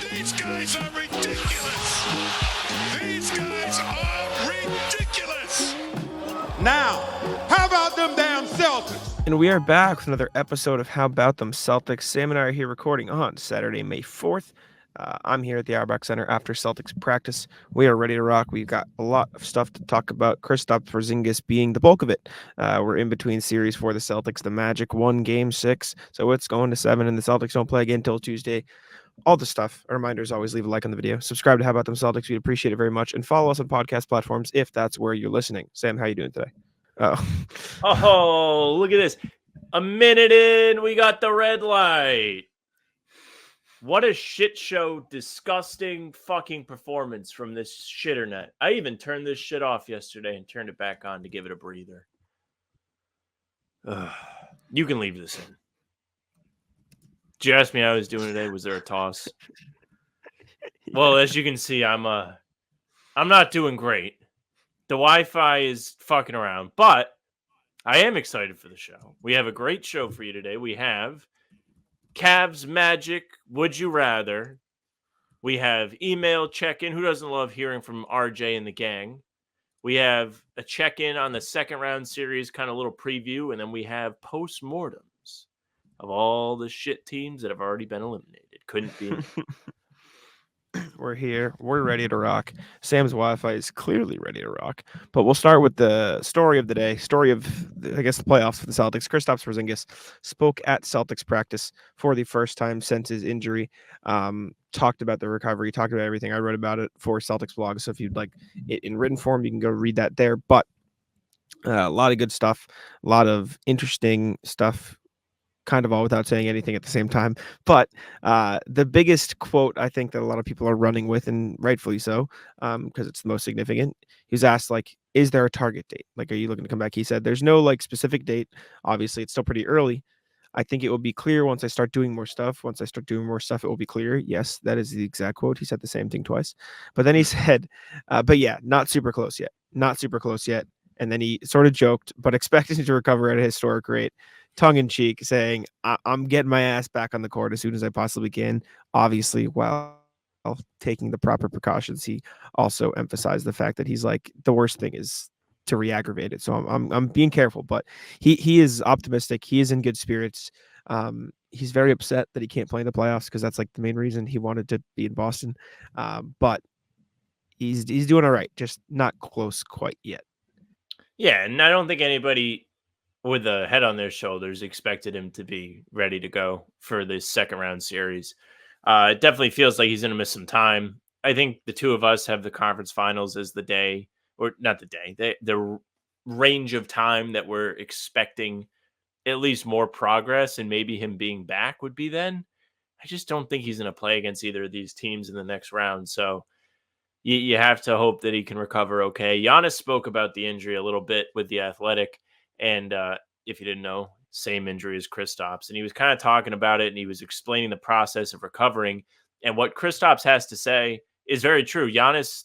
These guys are ridiculous. These guys are ridiculous. Now, how about them damn Celtics? And we are back with another episode of How About Them Celtics. Sam and I are here recording on Saturday, May 4th. I'm here at the Auerbach Center after Celtics practice. We are ready to rock. We've got a lot of stuff to talk about. Kristaps Porzingis being the bulk of it. We're in between series for the Celtics. The Magic won Game 6, so it's going to 7, and the Celtics don't play again until Tuesday. All the stuff. A reminder is always leave a like on the video. Subscribe to How About Them Celtics. We'd appreciate it very much. And follow us on podcast platforms if that's where you're listening. Sam, how you doing today? Oh, look at this. A minute in, we got the red light. What a shit show, disgusting fucking performance from this shitternet. I even turned this shit off yesterday and turned it back on to give it a breather. You can leave this in. Did you ask me how I was doing today? Was there a toss? Well, as you can see, I'm not doing great. The Wi-Fi is fucking around, but I am excited for the show. We have a great show for you today. We have Cavs Magic, Would You Rather? We have email check-in. Who doesn't love hearing from RJ and the gang? We have a check-in on the second round series, kind of little preview, and then we have post-mortems of all the shit teams that have already been eliminated. Couldn't be. We're here. We're ready to rock. Sam's Wi-Fi is clearly ready to rock. But we'll start with the story of the day. Story of, I guess, the playoffs for the Celtics. Kristaps Porzingis spoke at Celtics practice for the first time since his injury. Talked about the recovery. Talked about everything. I wrote about it for Celtics blog. So if you'd like it in written form, you can go read that there. But a lot of good stuff. A lot of interesting stuff. Kind of all without saying anything at the same time. But the biggest quote I think that a lot of people are running with, and rightfully so, because it's the most significant, he was asked, like, is there a target date? Like, are you looking to come back? He said, there's no, like, specific date. Obviously, it's still pretty early. I think it will be clear once I start doing more stuff. Once I start doing more stuff, it will be clear. Yes, that is the exact quote. He said the same thing twice. But then he said, but yeah, not super close yet. Not super close yet. And then he sort of joked, but expecting to recover at a historic rate, tongue-in-cheek, saying, I'm getting my ass back on the court as soon as I possibly can. Obviously, while taking the proper precautions, he also emphasized the fact that he's like, the worst thing is to re-aggravate it. So I'm being careful, but he is optimistic. He is in good spirits. He's very upset that he can't play in the playoffs because that's like the main reason he wanted to be in Boston. But he's doing all right, just not close quite yet. Yeah, and I don't think anybody with a head on their shoulders expected him to be ready to go for the second round series. It definitely feels like he's going to miss some time. I think the two of us have the conference finals as the day, or not the day, the range of time that we're expecting at least more progress, and maybe him being back would be then. I just don't think he's going to play against either of these teams in the next round. So you have to hope that he can recover okay. Giannis spoke about the injury a little bit with The Athletic. And if you didn't know, same injury as Kristaps. And he was kind of talking about it, and he was explaining the process of recovering. And what Kristaps has to say is very true. Giannis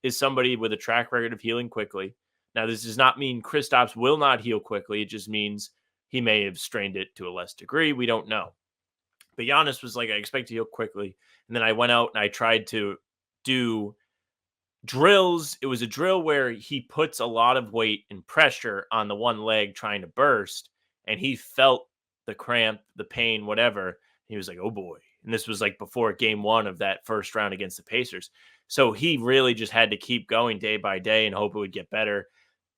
is somebody with a track record of healing quickly. Now, this does not mean Kristaps will not heal quickly. It just means he may have strained it to a less degree. We don't know. But Giannis was like, I expect to heal quickly. And then I went out and I tried to do drills. It was a drill where he puts a lot of weight and pressure on the one leg trying to burst, and he felt the cramp, the pain, whatever. He was like, oh boy. And this was like before game 1 of that first round against the Pacers. So he really just had to keep going day by day and hope it would get better.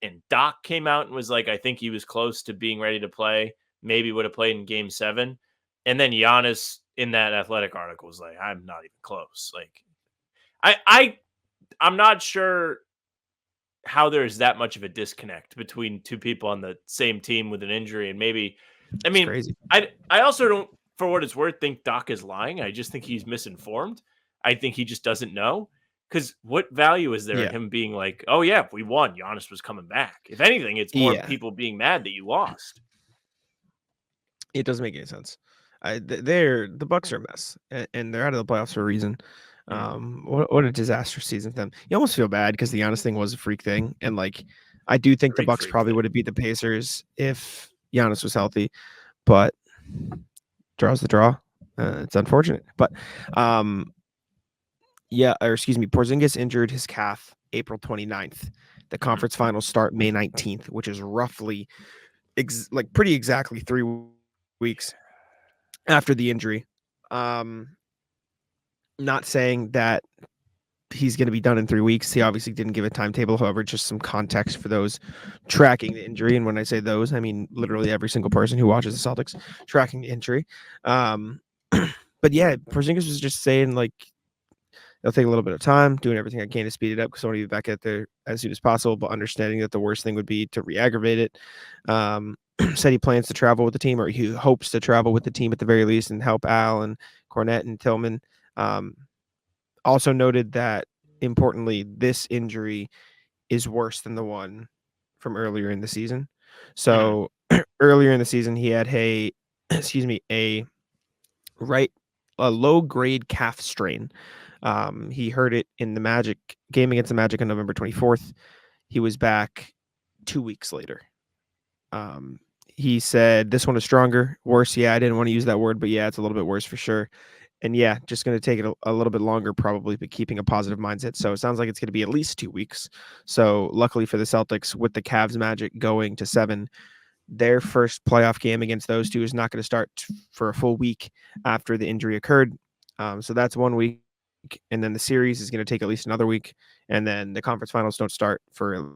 And Doc came out and was like, I think he was close to being ready to play. Maybe would have played in game 7. And then Giannis in that Athletic article was like, I'm not even close. Like, I'm not sure how there's that much of a disconnect between two people on the same team with an injury. And maybe, I mean, crazy. I also don't, for what it's worth, think Doc is lying. I just think he's misinformed. I think he just doesn't know. Because what value is there in him being like, oh yeah, if we won, Giannis was coming back? If anything, it's more people being mad that you lost. It doesn't make any sense. The Bucks are a mess, and they're out of the playoffs for a reason. What a disaster season for them. You almost feel bad because the Giannis thing was a freak thing, and like I do think the Bucks probably would have beat the Pacers if Giannis was healthy, but draw's the draw. It's unfortunate, but Porzingis injured his calf April 29th. The conference finals start May 19th, which is roughly pretty exactly 3 weeks after the injury. Not saying that he's going to be done in 3 weeks. He obviously didn't give a timetable. However, just some context for those tracking the injury. And when I say those, I mean literally every single person who watches the Celtics tracking the injury. But yeah, Porzingis was just saying like, it'll take a little bit of time, doing everything I can to speed it up because I want to be back out there as soon as possible, but understanding that the worst thing would be to re-aggravate it. Said he plans to travel with the team, or he hopes to travel with the team at the very least and help Al and Cornette and Tillman. Also noted that, importantly, this injury is worse than the one from earlier in the season. So earlier in the season, he had a low-grade calf strain. He hurt it in the Magic game against the Magic on November 24th. He was back 2 weeks later. He said this one is stronger, worse. Yeah, I didn't want to use that word, but yeah, it's a little bit worse for sure. And yeah, just going to take it a little bit longer, probably, but keeping a positive mindset. So it sounds like it's going to be at least 2 weeks. So luckily for the Celtics, with the Cavs Magic going to 7, their first playoff game against those two is not going to start for a full week after the injury occurred. So that's 1 week. And then the series is going to take at least another week. And then the conference finals don't start for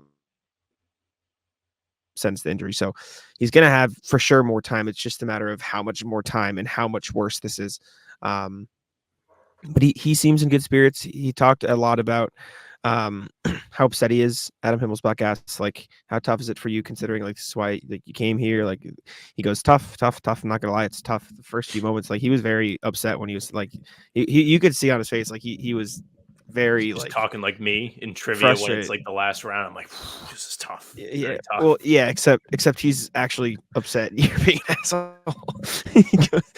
since the injury. So he's going to have for sure more time. It's just a matter of how much more time and how much worse this is. But he seems in good spirits. He talked a lot about how upset he is. Adam Himmelsbach asks, like, how tough is it for you considering like this is why like you came here? Like he goes, tough. I'm not gonna lie, it's tough. The first few moments, like he was very upset when he was like you could see on his face like he was very just like talking like me in trivia when it's like the last round. I'm like, this is tough. Yeah. Tough. Well, yeah, except he's actually upset. You're being an asshole.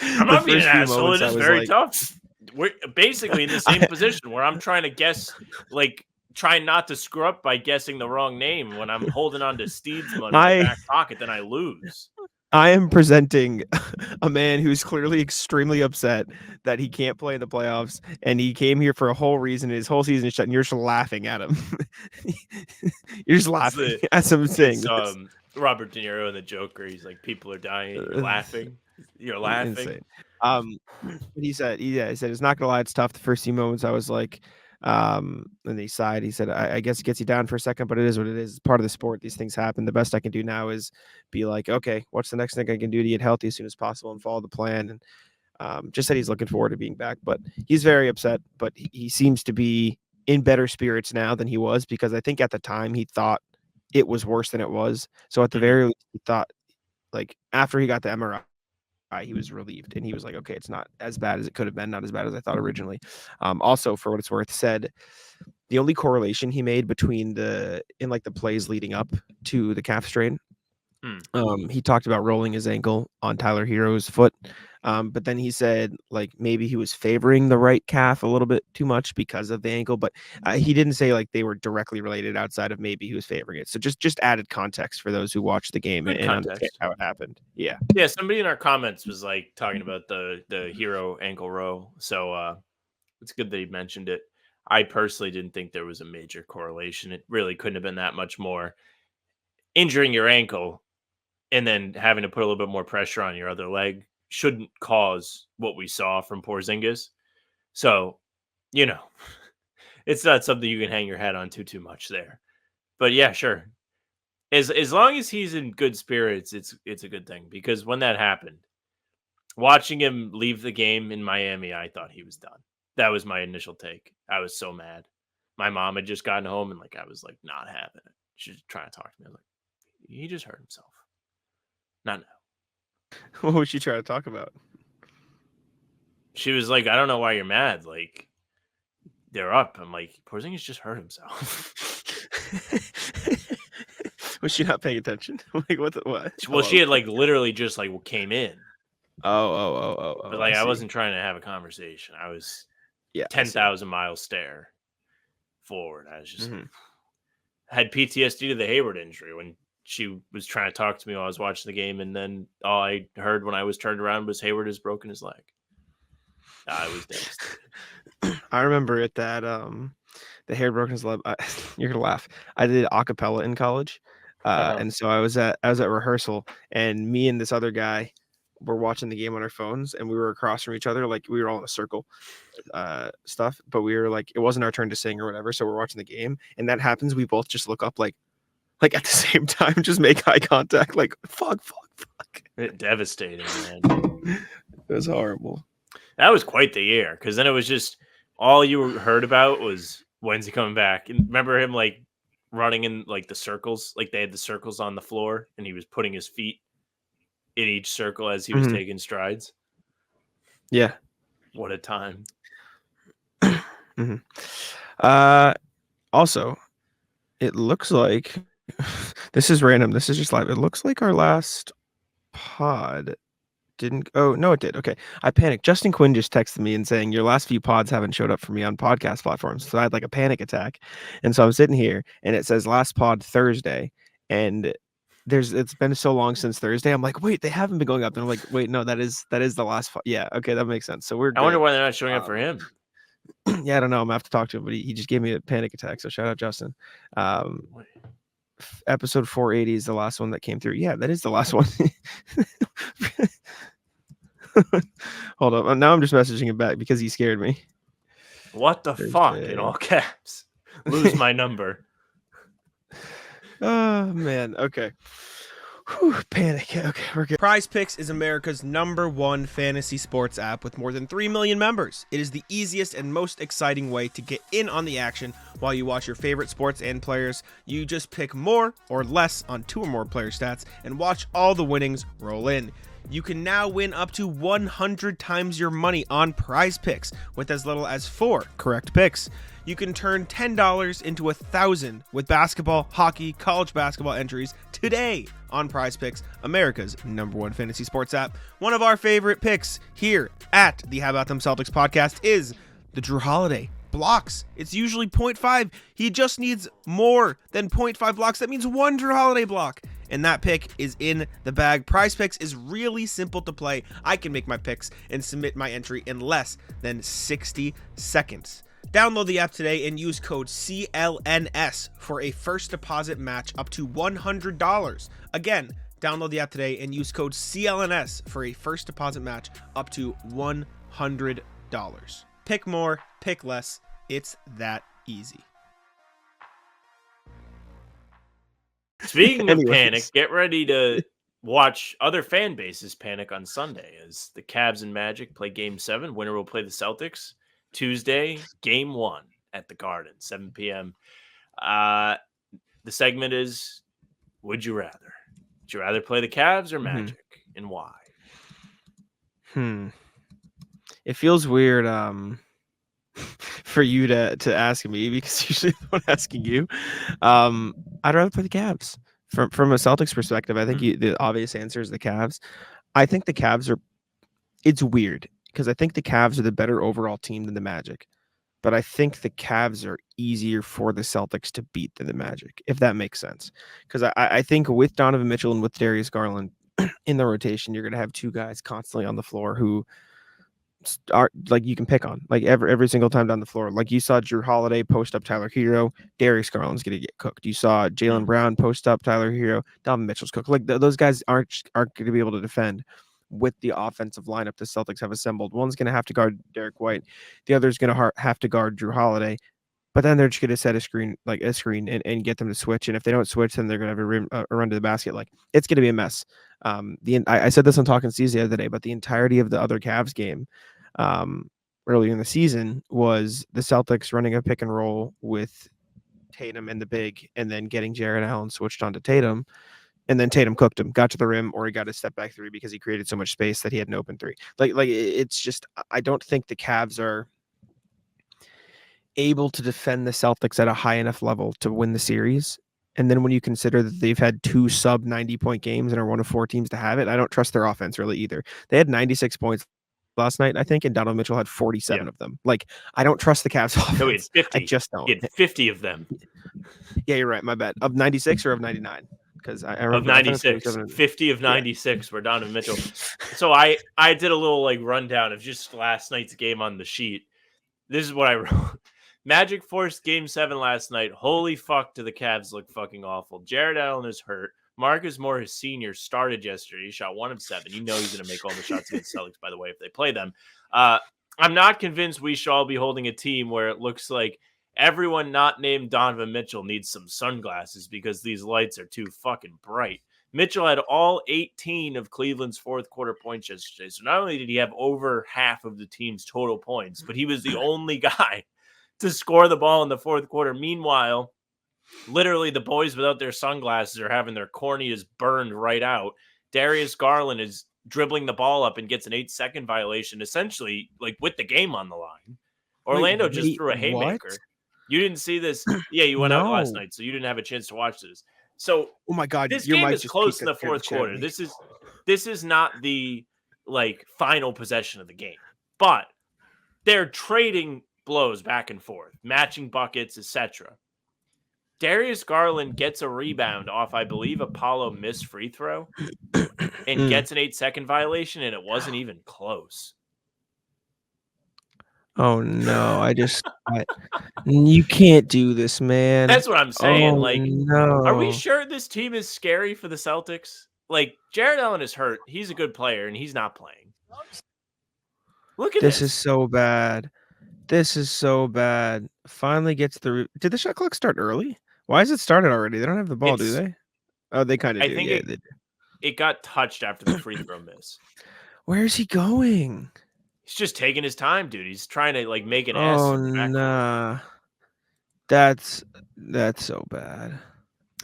I'm not being an asshole. It is very tough. We're basically in the same position where I'm trying to guess, like trying not to screw up by guessing the wrong name when I'm holding on to Steedsman in my back pocket, then I lose. I am presenting a man who's clearly extremely upset that he can't play in the playoffs, and he came here for a whole reason. His whole season is shut, and you're just laughing at him. You're just laughing as I'm saying this. Robert De Niro and the Joker. He's like, people are dying. You're laughing. You're laughing. Insane. He said it's not gonna lie, it's tough. The first few moments, I was like, and he sighed. He said, I guess it gets you down for a second, but it is what it is. It's part of the sport. These things happen. The best I can do now is be like, okay, what's the next thing I can do to get healthy as soon as possible and follow the plan. And just said he's looking forward to being back, but he's very upset. But he seems to be in better spirits now than he was, because I think at the time he thought it was worse than it was. So at the very least, he thought, like, after he got the MRI, he was relieved, and he was like, okay, it's not as bad as it could have been, not as bad as I thought originally. Also, for what it's worth, said the only correlation he made between the plays leading up to the calf strain, he talked about rolling his ankle on Tyler Hero's foot, but then he said like maybe he was favoring the right calf a little bit too much because of the ankle, but he didn't say like they were directly related outside of maybe he was favoring it. So just added context for those who watch the game and understand how it happened. Yeah. Somebody in our comments was like talking about the Hero ankle row, so it's good that he mentioned it. I personally didn't think there was a major correlation. It really couldn't have been that much more. Injuring your ankle and then having to put a little bit more pressure on your other leg shouldn't cause what we saw from Porzingis. So, it's not something you can hang your hat on too much there. But yeah, sure. As long as he's in good spirits, it's a good thing, because when that happened, watching him leave the game in Miami, I thought he was done. That was my initial take. I was so mad. My mom had just gotten home, and like I was like not having it. She was trying to talk to me. I was like, he just hurt himself. Not now. What was she trying to talk about? She was like, I don't know why you're mad. Like, they're up. I'm like, Porzingis just hurt himself. Was she not paying attention? Like, what? Well, she had like literally just like came in. Oh. But like, I wasn't trying to have a conversation. I was 10,000 miles stare forward. I was just had PTSD to the Hayward injury when she was trying to talk to me while I was watching the game, and then all I heard when I was turned around was Hayward has broken his leg. I was devastated. I remember it that the hair broke his leg. You're gonna laugh. I did a cappella in college, and so I was at rehearsal, and me and this other guy were watching the game on our phones, and we were across from each other, like we were all in a circle, stuff. But we were like, it wasn't our turn to sing or whatever, so we're watching the game, and that happens. We both just look up, like at the same time, just make eye contact, like fuck. Devastating, man. It was horrible. That was quite the year, because then it was just all you heard about was when's he coming back. And remember him like running in like the circles, like they had the circles on the floor, and he was putting his feet in each circle as he was taking strides. Yeah, what a time. Also, it looks like this is random. This is just live. It looks like our last pod didn't. Oh no, it did. Okay, I panicked. Justin Quinn just texted me and saying your last few pods haven't showed up for me on podcast platforms. So I had like a panic attack, and so I'm sitting here and it says last pod Thursday, and it's been so long since Thursday. I'm like, wait, they haven't been going up. And I'm like, wait, no, that is the last. Yeah, okay, that makes sense. So we're. I wonder why they're not showing up for him. Yeah, I don't know. I'm gonna have to talk to him, but he just gave me a panic attack. So shout out Justin. Episode 480 is the last one that came through. Yeah, that is the last one. Hold up. Now I'm just messaging him back because he scared me. What the fuck? In all caps. Lose my number. Oh man. Okay. Whew, panic. Okay, we're good. Prize Picks is America's #1 fantasy sports app with more than 3 million members. It is the easiest and most exciting way to get in on the action while you watch your favorite sports and players. You just pick more or less on 2 or more player stats and watch all the winnings roll in. You can now win up to 100 times your money on Prize Picks with as little as 4 correct picks. You can turn $10 into 1,000 with basketball, hockey, college basketball entries today on Prize Picks, America's #1 fantasy sports app. One of our favorite picks here at the How About Them Celtics podcast is the Drew Holiday blocks. It's usually 0.5. He just needs more than 0.5 blocks. That means 1 Drew Holiday block. And that pick is in the bag. Prize Picks is really simple to play. I can make my picks and submit my entry in less than 60 seconds. Download the app today and use code CLNS for a first deposit match up to $100. Again, download the app today and use code CLNS for a first deposit match up to $100. Pick more, pick less. It's that easy. Speaking of panic, get ready to watch other fan bases panic on Sunday as the Cavs and Magic play Game 7. Winner will play the Celtics. Tuesday, Game 1 at the Garden, 7 p.m. The segment is, would you rather? Would you rather play the Cavs or Magic, and why? It feels weird for you to ask me, because usually I'm not asking you. I'd rather play the Cavs. From a Celtics perspective, I think the obvious answer is the Cavs. I think the Cavs are – it's weird because I think the Cavs are the better overall team than the Magic. But I think the Cavs are easier for the Celtics to beat than the Magic, if that makes sense. Because I think with Donovan Mitchell and with Darius Garland in the rotation, you're going to have 2 guys constantly on the floor who are like you can pick on like every single time down the floor. Like you saw Drew Holiday post up Tyler Hero, Darius Garland's going to get cooked. You saw Jaylen Brown post up Tyler Hero, Donovan Mitchell's cooked. Like those guys aren't going to be able to defend with the offensive lineup the Celtics have assembled. One's going to have to guard Derek White. The other's going to have to guard Drew Holiday. But then they're just going to set a screen and get them to switch. And if they don't switch, then they're going to have a run to the basket. Like it's going to be a mess. I said this on Talking Steez the other day, but the entirety of the other Cavs game earlier in the season was the Celtics running a pick and roll with Tatum and the big, and then getting Jarrett Allen switched onto Tatum. And then Tatum cooked him, got to the rim, or he got a step back 3 because he created so much space that he had an open 3. Like it's just, I don't think the Cavs are able to defend the Celtics at a high enough level to win the series. And then when you consider that they've had 2 sub 90-point games and are one of 4 teams to have it, I don't trust their offense really either. They had 96 points last night, I think, and Donovan Mitchell had 47 of them. Like, I don't trust the Cavs offense. No, he had 50. I just don't. He had 50 of them. Yeah, you're right. My bad. Of 96 or of 99? Because I remember of 96, 50 of 96 were Donovan Mitchell. So I did a little like rundown of just last night's game on the sheet. This is what I wrote. Magic forced Game 7 last night. Holy fuck, do the Cavs look fucking awful. Jared Allen is hurt. Marcus Morris Sr. started yesterday. He shot 1 of 7. You know he's going to make all the shots against the Celtics, by the way, if they play them. I'm not convinced we should all be holding a team where it looks like everyone not named Donovan Mitchell needs some sunglasses because these lights are too fucking bright. Mitchell had all 18 of Cleveland's fourth quarter points yesterday. So not only did he have over half of the team's total points, but he was the only guy to score the ball in the fourth quarter. Meanwhile, literally the boys without their sunglasses are having their corneas burned right out. Darius Garland is dribbling the ball up and gets an 8-second violation, essentially like with the game on the line. Orlando just threw a haymaker. What? You didn't see this? Yeah, you went out No. last night, so you didn't have a chance to watch this. So, Oh my God, this your game mic is just close peaked in the up here, fourth quarter. Jeremy. This is not the like final possession of the game, but they're trading blows back and forth, matching buckets, etc. Darius Garland gets a rebound off, I believe, Apollo missed free throw and gets an 8-second violation, and it wasn't even close. Oh no, you can't do this, man. That's what I'm saying. Oh, Like, no. are we sure this team is scary for the Celtics? Like, Jared Allen is hurt. He's a good player, and he's not playing. Look at This is so bad. This is so bad. Finally gets the. Did the shot clock start early? Why is it started already? They don't have the ball, do they? Oh, they kind of do. I think Yeah, they do. it got touched after the free throw miss. Where's he going? He's just taking his time, dude. He's trying to like make an S. Oh in the backcourt. nah, that's so bad.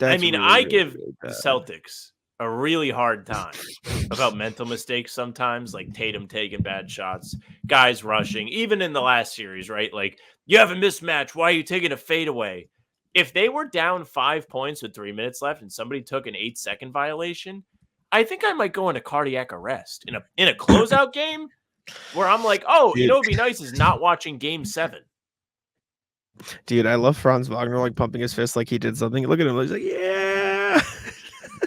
I mean, really, I really, give really the bad. Celtics a really hard time about mental mistakes sometimes, like Tatum taking bad shots, guys rushing, even in the last series, right? Like, you have a mismatch. Why are you taking a fadeaway? If they were down 5 points with 3 minutes left and somebody took an 8-second violation, I think I might go into cardiac arrest in a closeout game where I'm like, oh, you know what'd be nice is not watching Game 7. Dude, I love Franz Wagner like pumping his fist like he did something. Look at him. He's like, yeah.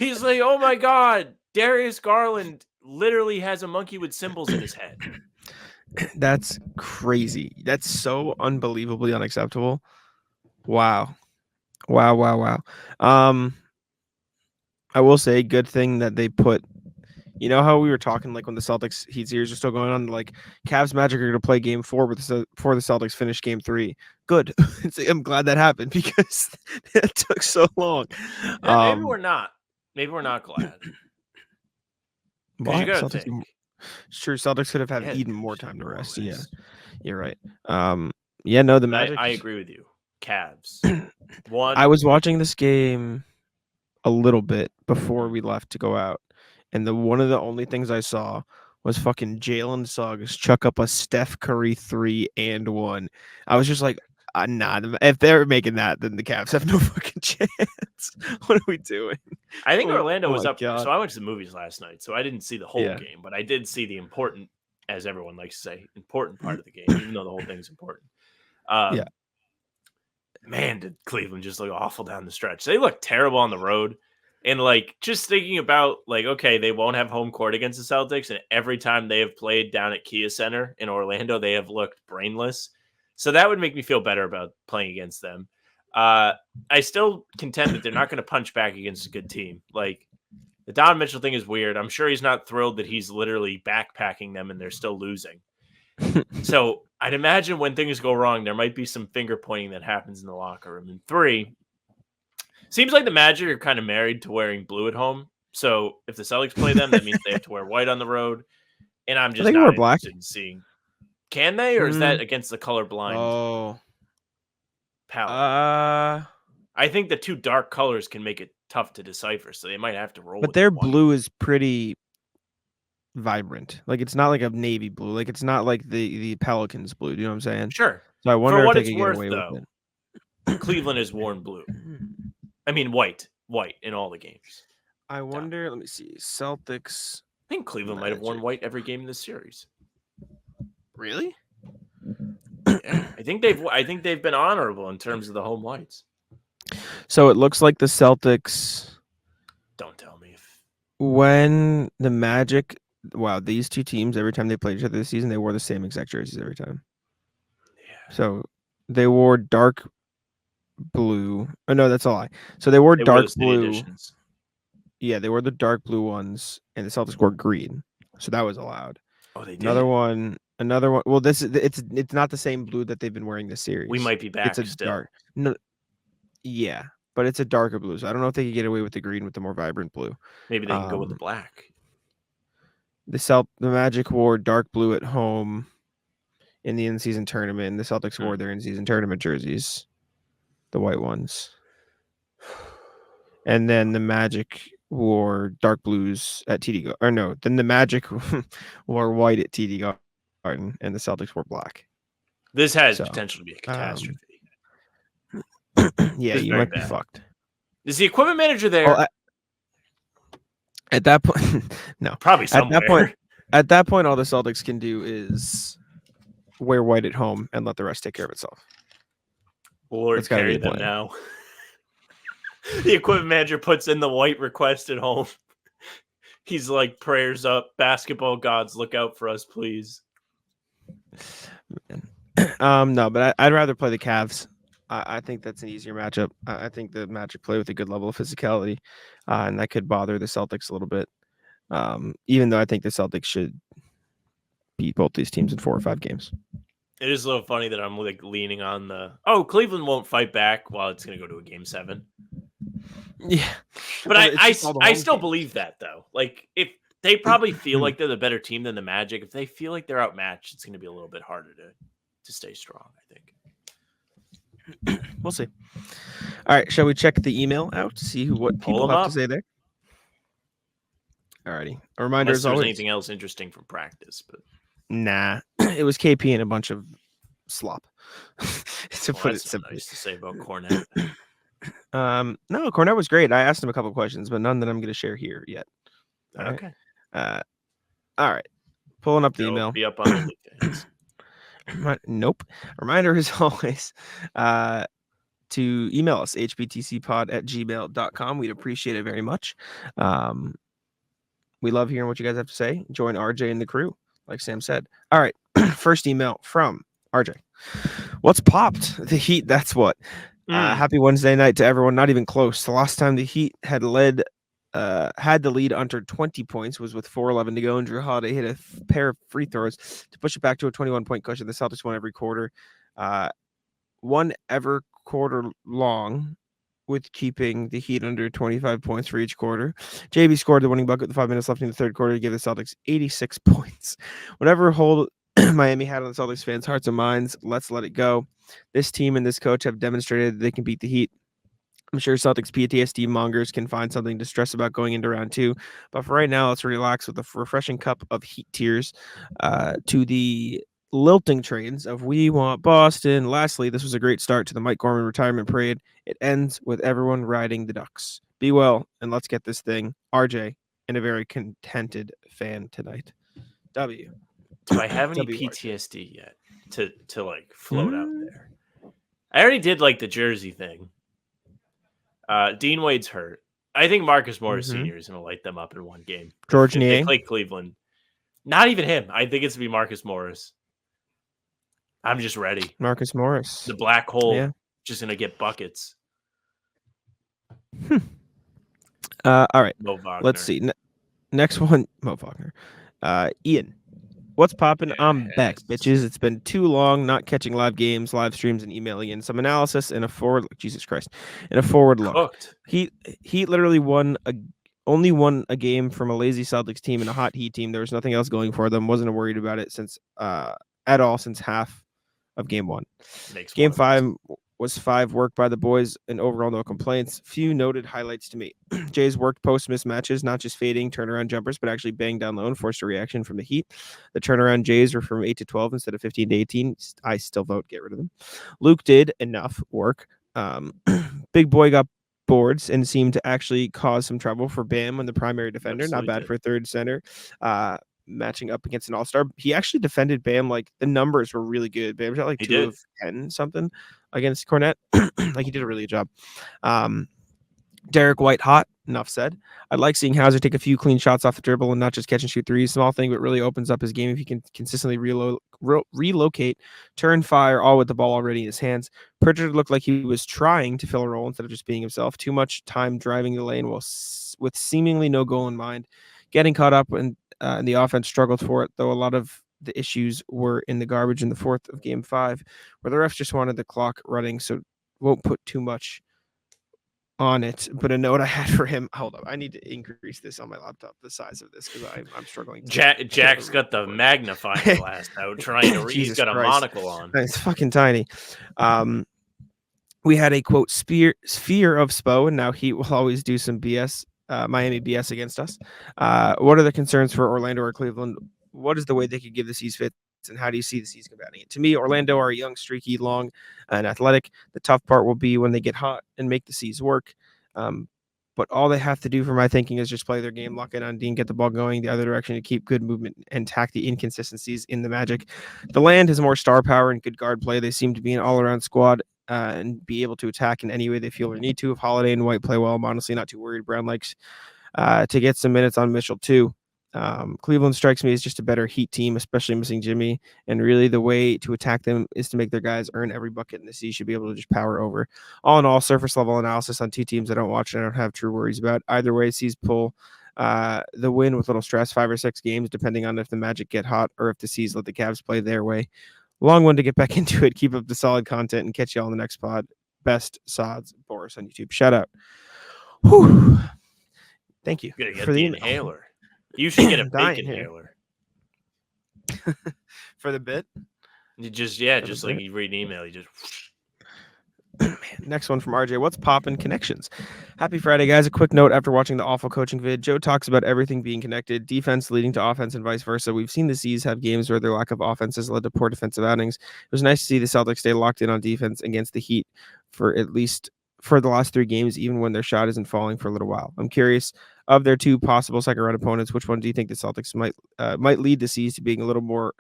He's like, oh my God, Darius Garland literally has a monkey with symbols in his head. That's crazy. That's so unbelievably unacceptable. Wow. I will say, good thing that they put. You know how we were talking like when the Celtics Heat series are still going on, like Cavs Magic are going to play Game 4 before the Celtics finish Game 3. Good. I'm glad that happened because it took so long. Yeah, maybe we're not. Maybe we're not glad. Why? You gotta Celtics, think. it's true. Celtics could have had Yeah, even more time to rest. Yeah, Celtics. you're right. Yeah, no, the Magic. I agree with you. Cavs. One. I was watching this game a little bit before we left to go out, and one of the only things I saw was fucking Jalen Suggs chuck up a Steph Curry 3 and 1. I was just like, nah, if they're making that, then the Cavs have no fucking chance. What are we doing? I think Orlando was my up. God. So I went to the movies last night, so I didn't see the whole Yeah. game, but I did see the important, as everyone likes to say, important part of the game, even though the whole thing's important. Yeah. Man, did Cleveland just look awful down the stretch. They look terrible on the road. And like just thinking about like, okay, they won't have home court against the Celtics, and every time they have played down at Kia Center in Orlando, they have looked brainless. So that would make me feel better about playing against them. I still contend that they're not going to punch back against a good team. Like the Donovan Mitchell thing is weird. I'm sure he's not thrilled that he's literally backpacking them and they're still losing. So I'd imagine when things go wrong, there might be some finger pointing that happens in the locker room. And 3, seems like the Magic are kind of married to wearing blue at home. So if the Celtics play them, that means they have to wear white on the road. And I'm just they can not wear black. interested in seeing. Can they, or is that against the colorblind palette? I think the 2 dark colors can make it tough to decipher, so they might have to roll. But with their the white. blue is pretty vibrant. Like it's not like a navy blue. Like it's not like the Pelicans blue. Do you know what I'm saying? Sure. So I wonder For what if they it's can get worth, away though, with it. Cleveland has worn blue. I mean, white in all the games. I wonder. Let me see. Celtics. I think Cleveland might have worn white every game in this series. Really? Yeah, I think they've been honorable in terms of the home whites. So it looks like the Celtics. Don't tell me if When the Magic. Wow, these two teams, every time they played each other this season, they wore the same exact jerseys every time. yeah, So they wore dark blue. Oh no, that's a lie. So they wore They were dark the city blue. editions. Yeah, they were the dark blue ones, and the Celtics wore green. So that was allowed. Oh, they did. Another one. Well, it's not the same blue that they've been wearing this series. We might be back It's a still. dark. No, yeah, but it's a darker blue. So I don't know if they could get away with the green with the more vibrant blue. Maybe they can go with the black. The Magic wore dark blue at home in the in-season tournament. The Celtics wore their in-season tournament jerseys, the white ones, and then the Magic wore dark blues at TD Garden. Or no, then the Magic wore white at TD Garden, and the Celtics wore black. This has potential to be a catastrophe. Yeah, you might be fucked. Is the equipment manager there? Well, at that point, no. Probably somewhere. At that point, all the Celtics can do is wear white at home and let the rest take care of itself. Lord, carry them now. The equipment manager puts in the white request at home. He's like, prayers up, basketball gods, look out for us, please. No, but I'd rather play the Cavs. I think that's an easier matchup. I think the Magic play with a good level of physicality, and that could bother the Celtics a little bit. Even though I think the Celtics should beat both these teams in 4 or 5 games. It is a little funny that I'm like leaning on Cleveland won't fight back while it's going to go to a game 7. Yeah, but I still believe that though. Like if they probably feel like they're the better team than the Magic, if they feel like they're outmatched, it's going to be a little bit harder to stay strong, I think. We'll see. All right, shall we check the email out to see what people have to say there? Alrighty. A reminder Unless as there's always. Anything else interesting from practice, but nah, it was KP and a bunch of slop. To put it simply. Nice to say about Cornette. No, Cornette was great. I asked him a couple of questions, but none that I'm going to share here yet. All okay. Right. All right. Pulling up the email. Be up on the weekends. Nope. Reminder as always to email us hbtcpod@gmail.com. We'd appreciate it very much. We love hearing what you guys have to say. Join RJ and the crew, like Sam said. All right. First email from RJ. What's popped? The Heat, that's what. Happy Wednesday night to everyone. Not even close. The last time the Heat had the lead under 20 points was with 4:11 to go, and Drew Holiday hit a pair of free throws to push it back to a 21-point cushion. The Celtics won every quarter. One ever quarter long with keeping the Heat under 25 points for each quarter. JB scored the winning bucket with 5 minutes left in the third quarter to give the Celtics 86 points. Whatever hold Miami had on the Celtics fans' hearts and minds, let's let it go. This team and this coach have demonstrated that they can beat the Heat. I'm sure Celtics PTSD mongers can find something to stress about going into round 2. But for right now, let's relax with a refreshing cup of Heat tears to the lilting trains of We Want Boston. Lastly, this was a great start to the Mike Gorman retirement parade. It ends with everyone riding the Ducks. Be well, and let's get this thing. RJ, and a very contented fan tonight. W. Do I have any PTSD yet to like float out there? I already did like the jersey thing. Dean Wade's hurt. I think Marcus Morris Sr. is going to light them up in one game. George Niang. They play Cleveland. Not even him. I think it's to be Marcus Morris. I'm just ready. Marcus Morris. The black hole just going to get buckets. All right. Mo Wagner. Let's see. Next one, Mo Wagner. Ian. What's poppin'? I'm back, bitches. It's been too long not catching live games, live streams, and emailing in some analysis and a forward look. Jesus Christ. And a forward look. Cooked. He literally only won a game from a lazy Celtics team and a hot Heat team. There was nothing else going for them. Wasn't worried about it since at all since half of game 1. Game 5 was 5 work by the boys and overall no complaints. Few noted highlights to me. Jays worked post mismatches, not just fading turnaround jumpers, but actually banged down low and forced a reaction from the Heat. The turnaround Jays were from 8 to 12 instead of 15 to 18. I still vote get rid of them. Luke did enough work. Big boy got boards and seemed to actually cause some trouble for Bam on the primary defender. Absolutely not bad for a third center. Matching up against an all-star. He actually defended Bam. Like the numbers were really good. Bam shot like 2 of 10 something against Cornette. Like he did a really good job. Derek White hot. Enough said. I'd like seeing Hauser take a few clean shots off the dribble and not just catch and shoot threes. Small thing, but really opens up his game if he can consistently reload relocate, turn, fire, all with the ball already in his hands. Pritchard looked like he was trying to fill a role instead of just being himself. Too much time driving the lane with seemingly no goal in mind. Getting caught up and the offense struggled for it, though a lot of the issues were in the garbage in the fourth of Game 5, where the refs just wanted the clock running, so won't put too much on it. But a note I had for him, hold up, I need to increase this on my laptop, the size of this, because I'm struggling. Jack's got the magnifying glass out trying to read. He's got a monocle on. It's fucking tiny. We had a quote sphere of Spo, and now he will always do some BS, Miami BS against us. What are the concerns for Orlando or Cleveland? What is the way they could give the C's fits, and how do you see the C's combating it? To me, Orlando are young, streaky, long, and athletic. The tough part will be when they get hot and make the C's work. But all they have to do, for my thinking, is just play their game, lock it on Dean, get the ball going the other direction to keep good movement and tack the inconsistencies in the Magic. The Land has more star power and good guard play. They seem to be an all-around squad and be able to attack in any way they feel or need to. If Holiday and White play well, I'm honestly not too worried. Brown likes to get some minutes on Mitchell too. Cleveland strikes me as just a better Heat team, especially missing Jimmy. And really the way to attack them is to make their guys earn every bucket, and the C's should be able to just power over. All in all, surface level analysis on two teams I don't watch and I don't have true worries about. Either way, C's pull the win with little stress, 5 or 6 games, depending on if the Magic get hot or if the C's let the Cavs play their way. Long one to get back into it. Keep up the solid content and catch you all in the next pod. Best Sods Boris on YouTube. Shout out. Whew. Thank you for the inhaler. You should get a bacon inhaler for the bit. You just like you read an email, you just. Next one from RJ. What's poppin' connections? Happy Friday, guys. A quick note after watching the awful coaching vid. Joe talks about everything being connected, defense leading to offense and vice versa. We've seen the C's have games where their lack of offense has led to poor defensive outings. It was nice to see the Celtics stay locked in on defense against the Heat for the last 3 games, even when their shot isn't falling for a little while. I'm curious, of their 2 possible second round opponents, which one do you think the Celtics might lead the C's to being a little more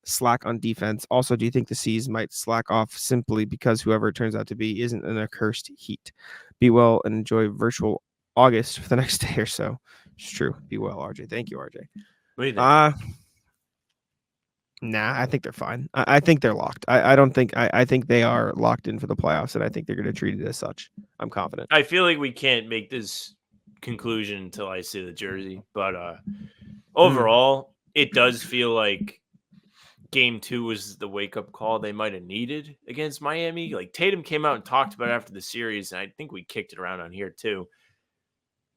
slack on defense? Also, do you think the C's might slack off simply because whoever it turns out to be isn't an accursed Heat? Be well and enjoy virtual August for the next day or so. It's true. Be well, RJ. Thank you, RJ. What do you think? Nah, I think they're fine. I think they're locked. I think they are locked in for the playoffs, and I think they're going to treat it as such. I'm confident. I feel like we can't make this conclusion until I see the jersey, but overall, it does feel like Game 2 was the wake-up call they might have needed against Miami. Like, Tatum came out and talked about it after the series, and I think we kicked it around on here too.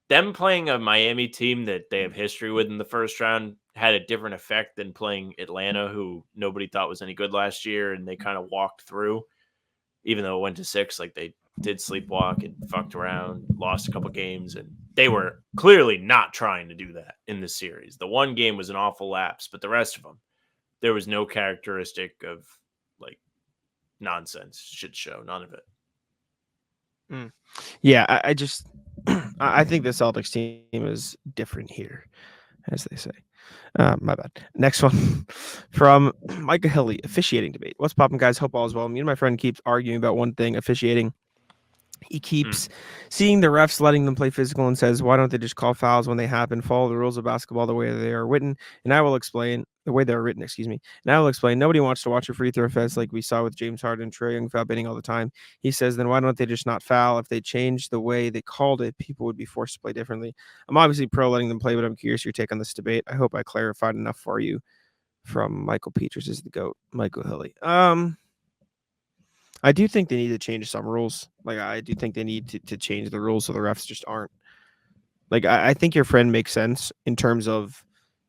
Them playing a Miami team that they have history with in the first round had a different effect than playing Atlanta, who nobody thought was any good last year, and they kind of walked through, even though it went to 6. Like, they did sleepwalk and fucked around, lost a couple games, and they were clearly not trying to do that in this series. The one game was an awful lapse, but the rest of them, there was no characteristic of like nonsense, shit show, none of it. Yeah, I just I think the Celtics team is different here, as they say. My bad. Next one from Micah Hilly, officiating debate. What's poppin', guys? Hope all is well. Me and my friend keeps arguing about one thing, officiating. He keeps seeing the refs letting them play physical and says, why don't they just call fouls when they happen, follow the rules of basketball the way they are written? And I will explain the way they're written, And I will explain. Nobody wants to watch a free throw fest like we saw with James Harden and Trae Young foul baiting all the time. He says, then why don't they just not foul? If they changed the way they called it, people would be forced to play differently. I'm obviously pro letting them play, but I'm curious your take on this debate. I hope I clarified enough for you. From Michael Peters is the GOAT, Michael Hilly. I do think they need to change some rules. Like, I do think they need to change the rules so the refs just aren't. Like, I think your friend makes sense in terms of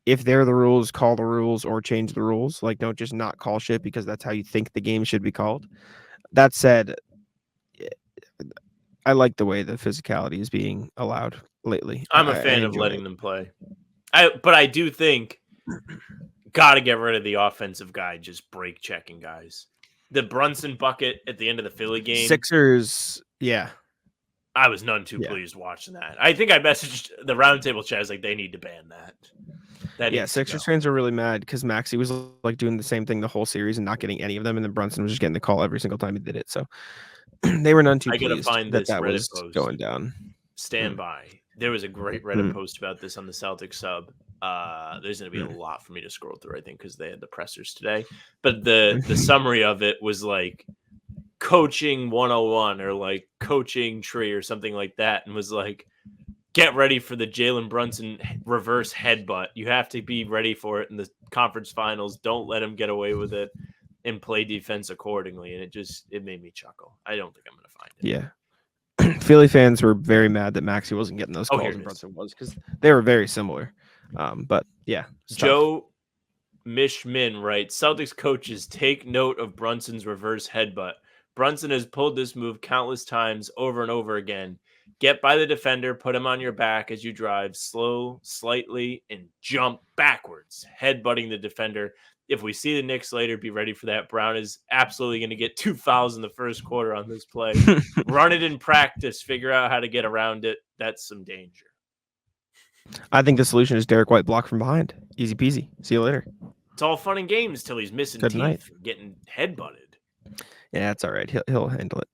if they're the rules, call the rules or change the rules. Like, don't just not call shit because that's how you think the game should be called. That said, I like the way the physicality is being allowed lately. I'm a fan of letting them play. But I do think got to get rid of the offensive guy just break checking guys. The Brunson bucket at the end of the Philly game. Sixers, yeah. I was none too pleased watching that. I think I messaged the roundtable chat like they need to ban that. Yeah, Sixers fans are really mad because Maxey was like doing the same thing the whole series and not getting any of them, and then Brunson was just getting the call every single time he did it. So they were none too pleased that was going down. Stand by. There was a great Reddit post about this on the Celtics sub. There's going to be a lot for me to scroll through, I think, because they had the pressers today. But the summary of it was like coaching 101 or like coaching tree or something like that, and was like, get ready for the Jalen Brunson reverse headbutt. You have to be ready for it in the conference finals. Don't let him get away with it, and play defense accordingly. And it made me chuckle. I don't think I'm going to find it. Yeah. Philly fans were very mad that Maxey wasn't getting those calls and Brunson was, because they were very similar. But yeah, Joe Mishmin writes, Celtics coaches, take note of Brunson's reverse headbutt. Brunson has pulled this move countless times over and over again. Get by the defender, put him on your back as you drive, slow, slightly, and jump backwards, headbutting the defender. If we see the Knicks later, be ready for that. Brown is absolutely going to get 2 fouls in the first quarter on this play. Run it in practice. Figure out how to get around it. That's some danger. I think the solution is Derek White block from behind. Easy peasy. See you later. It's all fun and games till he's missing Good teeth night. from getting headbutted. Yeah, it's all right. He'll handle it.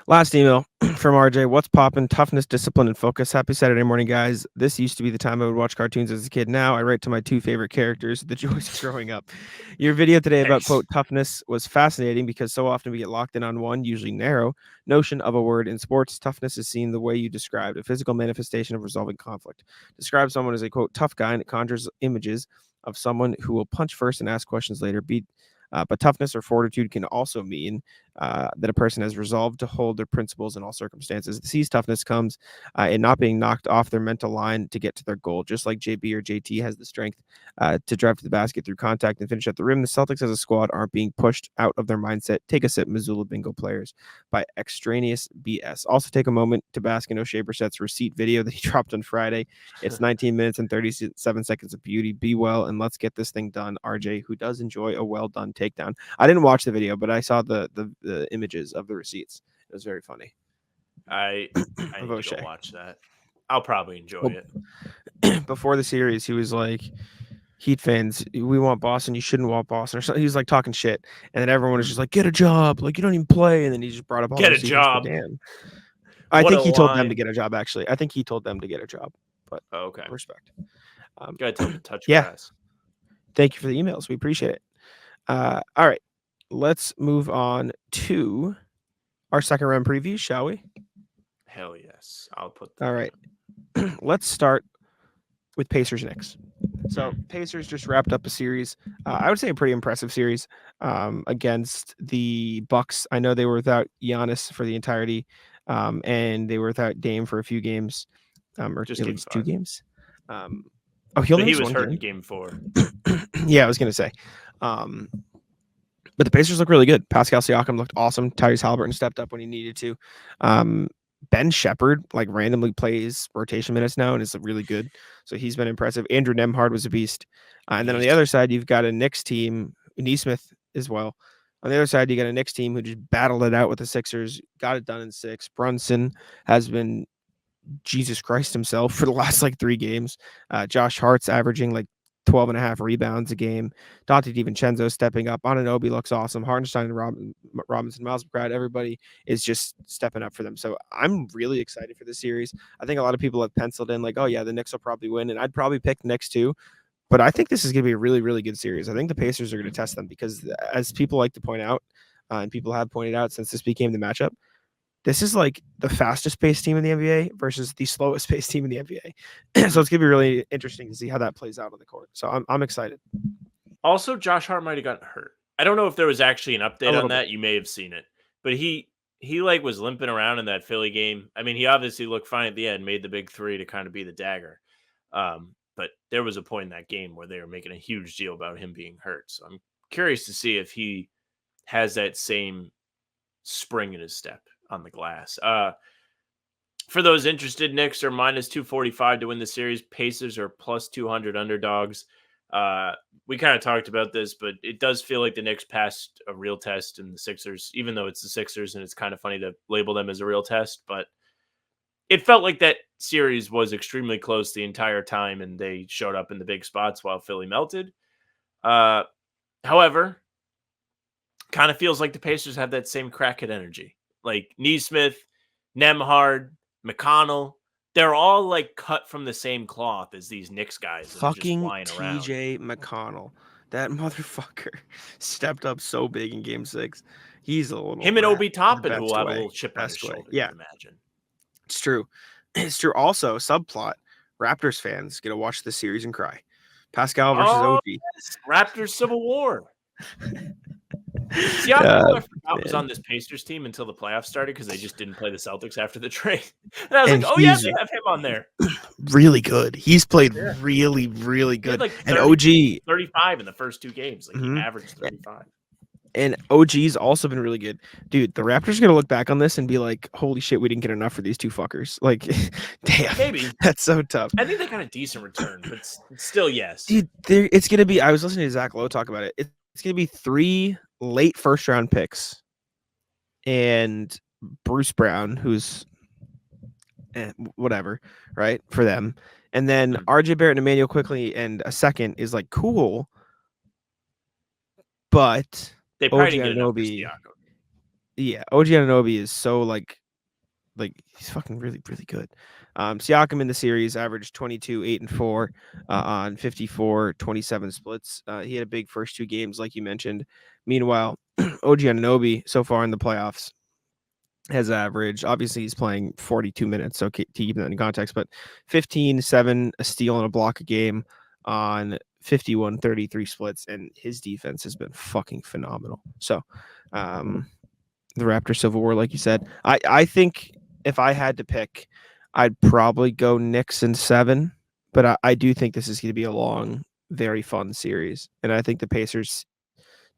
Last email from RJ. What's poppin'? Toughness, discipline, and focus. Happy Saturday morning, guys. This used to be the time I would watch cartoons as a kid. Now I write to my 2 favorite characters, the joys of growing up. Your video today about, quote, toughness was fascinating because so often we get locked in on one, usually narrow, notion of a word. In sports, toughness is seen the way you described, a physical manifestation of resolving conflict. Describe someone as a, quote, tough guy, and it conjures images of someone who will punch first and ask questions later. But toughness or fortitude can also mean that a person has resolved to hold their principles in all circumstances. The C's toughness comes in not being knocked off their mental line to get to their goal. Just like JB or JT has the strength to drive to the basket through contact and finish at the rim, the Celtics as a squad aren't being pushed out of their mindset. Take a sip, Missoula Bingo players, by extraneous BS. Also take a moment to bask in O'Shea Brissett's receipt video that he dropped on Friday. It's 19 minutes and 37 seconds of beauty. Be well, and let's get this thing done. RJ, who does enjoy a well-done takedown. I didn't watch the video, but I saw the images of the receipts. It was very funny. I need to go watch that. I'll probably enjoy it. Before the series, he was like, Heat fans, we want Boston. You shouldn't want Boston. Or something. He was like talking shit. And then everyone was just like, get a job. Like, you don't even play. And then he just brought up all get the a job. Damn. I think he told them to get a job, actually. I think he told them to get a job. But okay. Respect. Gotta tell him to touch yeah. grass. Thank you for the emails. We appreciate it. All right. Let's move on to our second round preview, shall we? Hell yes. I'll put that. All right. Let's start with Pacers-Knicks. So Pacers just wrapped up a series. I would say a pretty impressive series against the Bucks. I know they were without Giannis for the entirety, and they were without Dame for a few games, or just at least 2 games. He was hurt in game 4. Yeah, I was going to say. But the Pacers look really good. Pascal Siakam looked awesome. Tyrese Haliburton stepped up when he needed to. Ben Shepherd like randomly plays rotation minutes now and is really good. So he's been impressive. Andrew Nembhard was a beast. And then on the other side, you've got a Knicks team, Nesmith as well. On the other side, you got a Knicks team who just battled it out with the Sixers, got it done in 6. Brunson has been Jesus Christ himself for the last 3 games. Josh Hart's averaging 12.5 rebounds a game. Dante DiVincenzo stepping up. Anunoby looks awesome. Hartenstein and Robinson, Miles McBride, everybody is just stepping up for them. So I'm really excited for the series. I think a lot of people have penciled in oh yeah, the Knicks will probably win, and I'd probably pick the Knicks too. But I think this is going to be a really, really good series. I think the Pacers are going to test them because, as people like to point out, and people have pointed out since this became the matchup, this is the fastest paced team in the NBA versus the slowest paced team in the NBA. So it's going to be really interesting to see how that plays out on the court. So I'm excited. Also, Josh Hart might have gotten hurt. I don't know if there was actually an update on that. You may have seen it, but he was limping around in that Philly game. I mean, he obviously looked fine at the end, made the big 3 to kind of be the dagger. But there was a point in that game where they were making a huge deal about him being hurt. So I'm curious to see if he has that same spring in his step on the glass. For those interested, Knicks are minus 245 to win the series. Pacers are plus 200 underdogs. We kind of talked about this, but it does feel like the Knicks passed a real test in the Sixers, even though it's the Sixers and it's kind of funny to label them as a real test, but it felt like that series was extremely close the entire time and they showed up in the big spots while Philly melted. However, kind of feels like the Pacers have that same crackhead energy. Nesmith, Nembhard, McConnell, they're all like cut from the same cloth as these Knicks guys that are just Fucking flying around. TJ McConnell. That motherfucker stepped up so big in Game 6. He's a little Him and rat Obi in the Toppin, who will best have a way. little chip on his Best way. shoulder. Yeah, I'd imagine. it's true. It's true. Also, subplot: Raptors fans get to watch the series and cry. Pascal versus Oh, OG. yes. Raptors Civil War. Siakam, I forgot was on this Pacers team until the playoffs started because they just didn't play the Celtics after the trade. And I was And like, oh yeah, he's they have him on there. really good. He's played Yeah. really, really He good. had like And 35 in the first 2 games. Like Mhm. he averaged 35. And OG's also been really good. Dude, the Raptors are going to look back on this and be like, holy shit, we didn't get enough for these two fuckers. Like, damn. Maybe. That's so tough. I think they got a decent return, but still, yes. Dude, it's going to be, I was listening to Zach Lowe talk about it. It's going to be 3 late first round picks and Bruce Brown, who's whatever, right? For them. And then RJ Barrett and Emmanuel Quickly and a second is like cool. But They probably OG didn't get enough for Anunoby, Siakam. yeah, OG Anunoby is so like he's fucking really, really good. Siakam in the series averaged 22, 8 and 4 on 54-27 splits. He had a big first 2 games, like you mentioned. Meanwhile, OG Anunoby so far in the playoffs has averaged, obviously he's playing 42 minutes, so to keep that in context, but 15, 7, a steal and a block a game on 51-33 splits, and his defense has been fucking phenomenal. So the Raptors Civil War, like you said, I think if I had to pick, I'd probably go Knicks in 7, but I do think this is going to be a long, very fun series, and I think the Pacers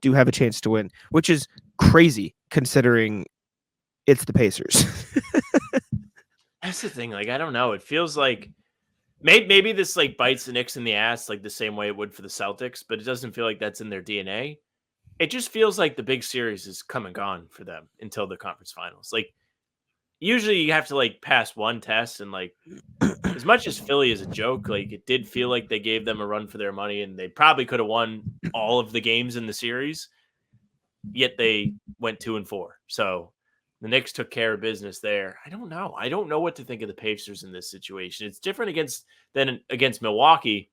do have a chance to win, which is crazy considering it's the Pacers. That's the thing. Like, I don't know. It feels like maybe this like bites the Knicks in the ass like the same way it would for the Celtics, but it doesn't feel like that's in their DNA. It just feels like the big series is come and gone for them until the conference finals. Like, usually you have to like pass one test, and like as much as Philly is a joke, like it did feel like they gave them a run for their money, and they probably could have won all of the games in the series, yet they went 2-4. So the Knicks took care of business there. I don't know. I don't know what to think of the Pacers in this situation. It's different than against Milwaukee.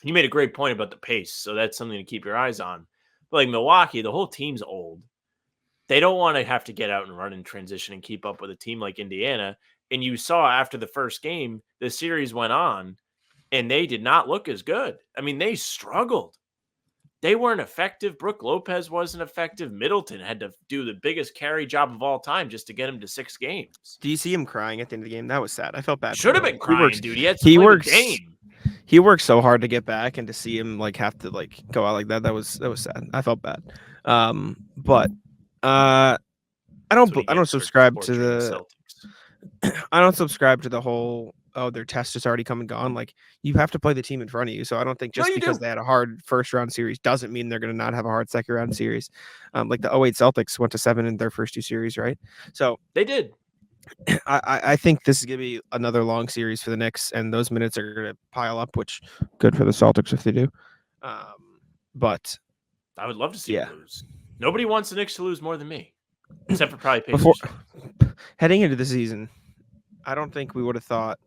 You made a great point about the pace, so that's something to keep your eyes on. But like Milwaukee, the whole team's old. They don't want to have to get out and run in transition and keep up with a team like Indiana. And you saw after the first game, the series went on, and they did not look as good. I mean, they struggled. They weren't effective. Brook Lopez wasn't effective. Middleton had to do the biggest carry job of all time just to get him to 6 games. Do you see him crying at the end of the game? That was sad. I felt bad. Should have been crying, dude. He had to he play works, the game. He worked so hard to get back, and to see him like have to like go out like that was sad. I felt bad. But I don't subscribe to the I don't subscribe to the whole their test is already come and gone. Like, you have to play the team in front of you. So I don't think just because they had a hard first round series doesn't mean they're going to not have a hard second round series. Like the 08 Celtics went to 7 in their first 2 series, right? So they did. I think this is going to be another long series for the Knicks, and those minutes are going to pile up, which good for the Celtics if they do. But I would love to see them lose. Nobody wants the Knicks to lose more than me, except for probably Pacers. Before heading into the season, I don't think we would have thought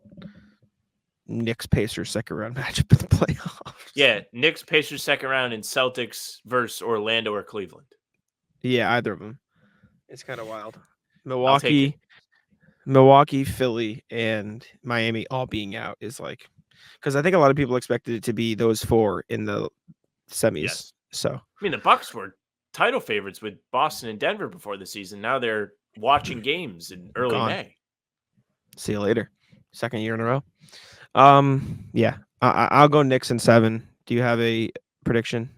Knicks Pacers second round matchup in the playoffs. Yeah, Knicks Pacers second round, and Celtics versus Orlando or Cleveland. Yeah, either of them. It's kind of wild. Milwaukee, Philly, and Miami all being out is like, because I think a lot of people expected it to be those 4 in the semis. Yes. So I mean, the Bucks were title favorites with Boston and Denver before the season. Now they're watching games in early May. See you later. Second year in a row. Yeah, I'll go Knicks in 7. Do you have a prediction?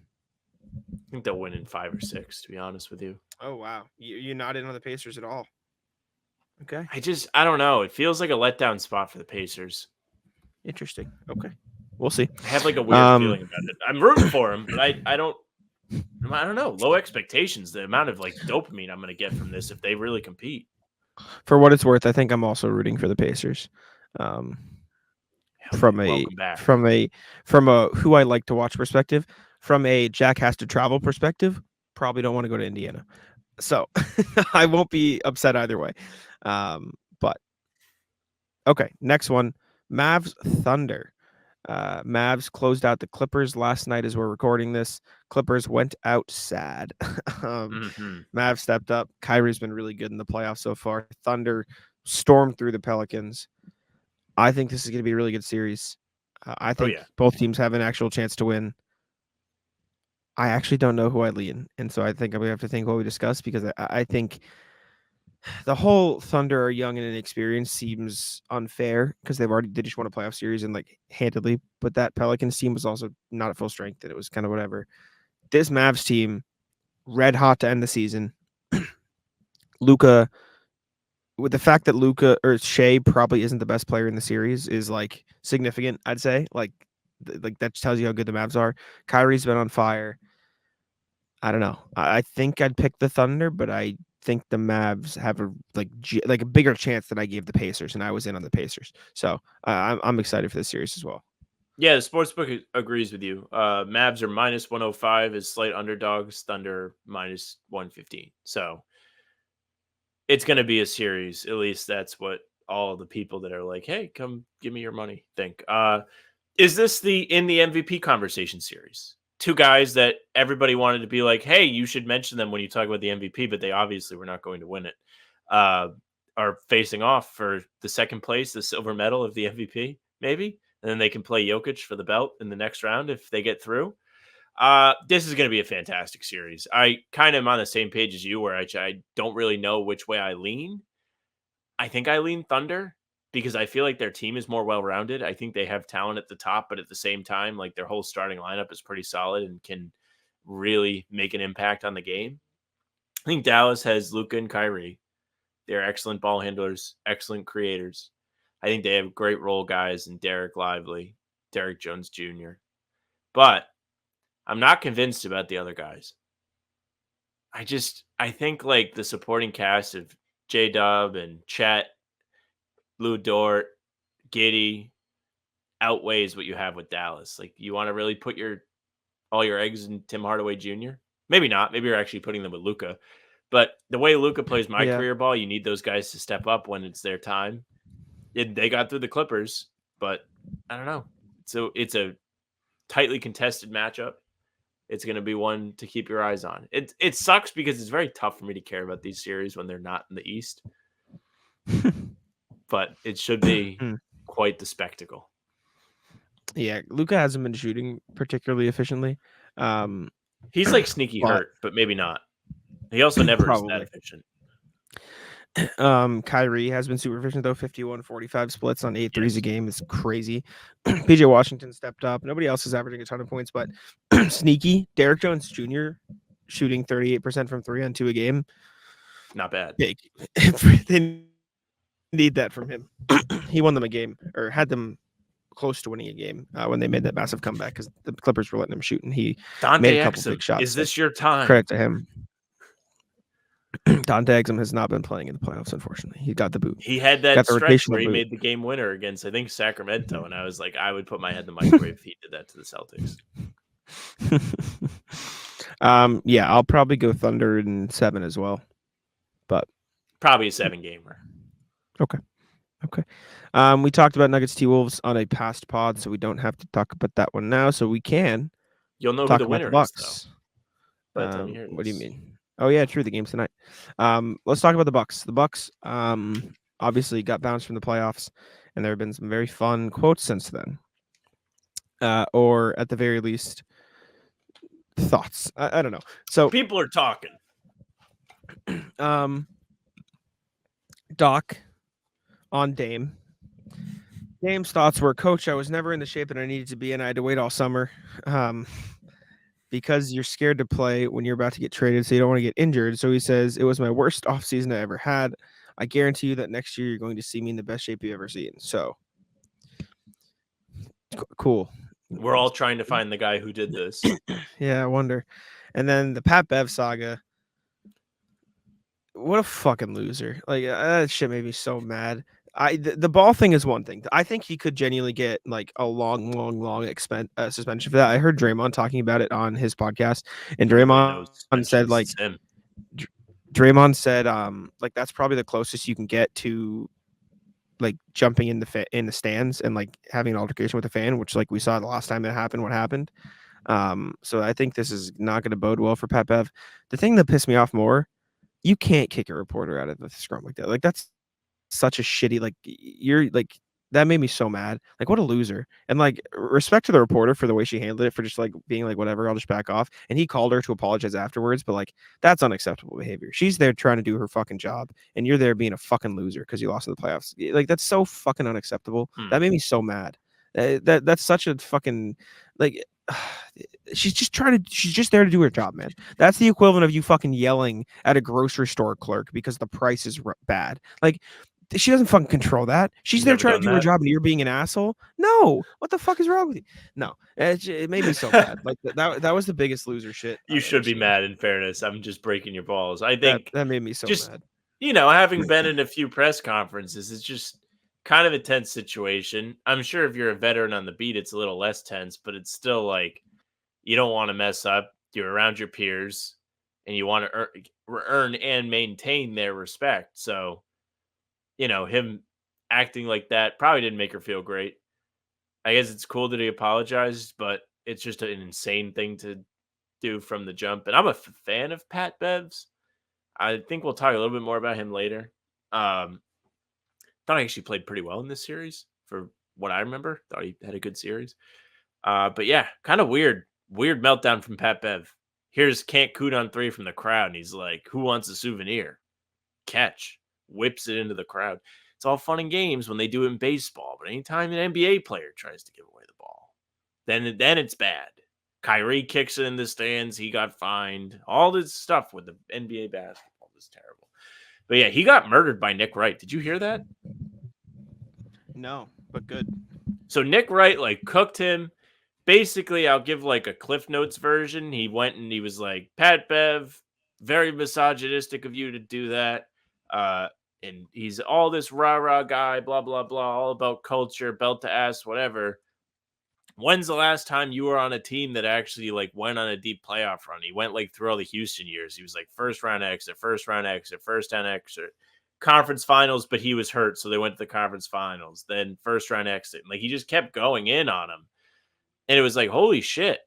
I think they'll win in 5 or 6, to be honest with you. Oh, wow. You're not in on the Pacers at all. Okay. I don't know. It feels like a letdown spot for the Pacers. Interesting. Okay. We'll see. I have like a weird feeling about it. I'm rooting for them, but I don't know. Low expectations. The amount of like dopamine I'm going to get from this if they really compete. For what it's worth, I think I'm also rooting for the Pacers. From a who I like to watch perspective, from a Jack has to travel perspective, probably don't want to go to Indiana. So I won't be upset either way. But Okay, next one, Mavs-Thunder. Mavs closed out the Clippers last night as we're recording this. Clippers went out sad. Mavs stepped up. Kyrie's been really good in the playoffs so far. Thunder stormed through the Pelicans. I think this is going to be a really good series. I think both teams have an actual chance to win. I actually don't know who I lean, and so I think I'm going to have to think what we discuss, because I think the whole Thunder are young and inexperienced seems unfair, because they just won a playoff series and like handedly, but that Pelicans team was also not at full strength, and it was kind of whatever. This Mavs team, red hot to end the season. Luka, with the fact that Luka or Shea probably isn't the best player in the series, is like significant, I'd say. Like that tells you how good the Mavs are. Kyrie's been on fire. I don't know. I think I'd pick the Thunder, but I think the Mavs have a bigger chance than I gave the Pacers, and I was in on the Pacers. So I'm excited for this series as well. Yeah, the sportsbook agrees with you. Mavs are minus 105 as slight underdogs. Thunder minus 115. So it's going to be a series. At least that's what all the people that are like, hey, come give me your money think. Is this in the MVP conversation series? Two guys that everybody wanted to be like, hey, you should mention them when you talk about the MVP, but they obviously were not going to win it. Are facing off for the second place, the silver medal of the MVP, maybe. And then they can play Jokic for the belt in the next round if they get through. This is going to be a fantastic series. I kind of am on the same page as you, where I don't really know which way I lean. I think I lean Thunder, because I feel like their team is more well-rounded. I think they have talent at the top, but at the same time, like their whole starting lineup is pretty solid and can really make an impact on the game. I think Dallas has Luka and Kyrie. They're excellent ball handlers, excellent creators. I think they have great role guys in Derek Lively, Derek Jones Jr. But I'm not convinced about the other guys. I think like the supporting cast of J-Dub and Chet, Lou Dort, Giddey outweighs what you have with Dallas. Like, you want to really put all your eggs in Tim Hardaway Jr.? Maybe not. Maybe you're actually putting them with Luka. But the way Luka plays career ball, you need those guys to step up when it's their time. They got through the Clippers, but I don't know. So it's a tightly contested matchup. It's going to be one to keep your eyes on. It sucks because it's very tough for me to care about these series when they're not in the East. But it should be quite the spectacle. Yeah, Luka hasn't been shooting particularly efficiently. He's like sneaky hurt, but maybe not. He also never is that efficient. Kyrie has been super efficient, though. 51-45 splits on 8 threes a game is crazy. PJ Washington stepped up. Nobody else is averaging a ton of points, but sneaky. Derek Jones Jr. shooting 38% from 3 on 2 a game. Not bad. Big. They need that from him. He won them a game, or had them close to winning a game when they made that massive comeback, because the Clippers were letting him shoot, and he made a couple big shots. Is this your time? Credit to him. Dante Exum has not been playing in the playoffs, unfortunately. He got the boot. He had that stretch where he made the game winner against, I think, Sacramento, and I was like, I would put my head in the microwave if he did that to the Celtics. Yeah, I'll probably go Thunder in 7 as well, but probably a 7-gamer. Okay. We talked about Nuggets T-Wolves on a past pod, so we don't have to talk about that one now. So we can. You'll know who the winner is, though. What do you mean? Oh yeah, true. The game's tonight. Let's talk about the Bucks. The Bucks obviously got bounced from the playoffs, and there have been some very fun quotes since then, or at the very least, thoughts. I don't know. So people are talking. Doc on Dame. Dame's thoughts were, Coach, I was never in the shape that I needed to be in. I had to wait all summer. Because you're scared to play when you're about to get traded, so you don't want to get injured. So he says, it was my worst offseason I ever had. I guarantee you that next year you're going to see me in the best shape you've ever seen. So, cool. We're all trying to find the guy who did this. Yeah, I wonder. And then the Pat Bev saga. What a fucking loser. Like, that shit made me so mad. The ball thing is one thing. I think he could genuinely get like a long suspension for that. I heard Draymond talking about it on his podcast, and Draymond said like that's probably the closest you can get to like jumping in the stands and like having an altercation with the fan, which like we saw the last time it happened. What happened? So I think this is not going to bode well for Pat Bev. The thing that pissed me off more, you can't kick a reporter out of the scrum like that. Like that's such a shitty, like you're like that made me so mad. Like what a loser. And like respect to the reporter for the way she handled it, for just like being like whatever, I'll just back off. And he called her to apologize afterwards, but like that's unacceptable behavior. She's there trying to do her fucking job, and you're there being a fucking loser because you lost in the playoffs. Like that's so fucking unacceptable. That made me so mad. That's such a fucking like. She's just there to do her job, man. That's the equivalent of you fucking yelling at a grocery store clerk because the price is bad. Like she doesn't fucking control that. She's there trying to do her job, and you're being an asshole. No, what the fuck is wrong with you? No, it made me so mad. Like that was the biggest loser shit. You should be mad. In fairness, I'm just breaking your balls. I think that made me so mad. Having been in a few press conferences, it's just kind of a tense situation. I'm sure if you're a veteran on the beat, it's a little less tense, but it's still like you don't want to mess up. You're around your peers, and you want to earn and maintain their respect. So, him acting like that probably didn't make her feel great. I guess it's cool that he apologized, but it's just an insane thing to do from the jump. And I'm a fan of Pat Bev's. I think we'll talk a little bit more about him later. Thought he actually played pretty well in this series for what I remember. Thought he had a good series. But yeah, kind of weird meltdown from Pat Bev. Here's Can't Coot on 3 from the crowd. And he's like, who wants a souvenir? Catch. Whips it into the crowd. It's all fun and games when they do it in baseball. But anytime an NBA player tries to give away the ball, then it's bad. Kyrie kicks it in the stands. He got fined. All this stuff with the NBA basketball was terrible. But yeah, he got murdered by Nick Wright. Did you hear that? No, but good. So Nick Wright like cooked him. Basically, I'll give like a Cliff Notes version. He went and he was like, Pat Bev, very misogynistic of you to do that. And he's all this rah-rah guy, blah, blah, blah, all about culture, belt to ass, whatever. When's the last time you were on a team that actually like went on a deep playoff run? He went like through all the Houston years. He was like first round exit, first 10 exit, conference finals, but he was hurt. So they went to the conference finals, then first round exit. Like he just kept going in on him. And it was like, holy shit.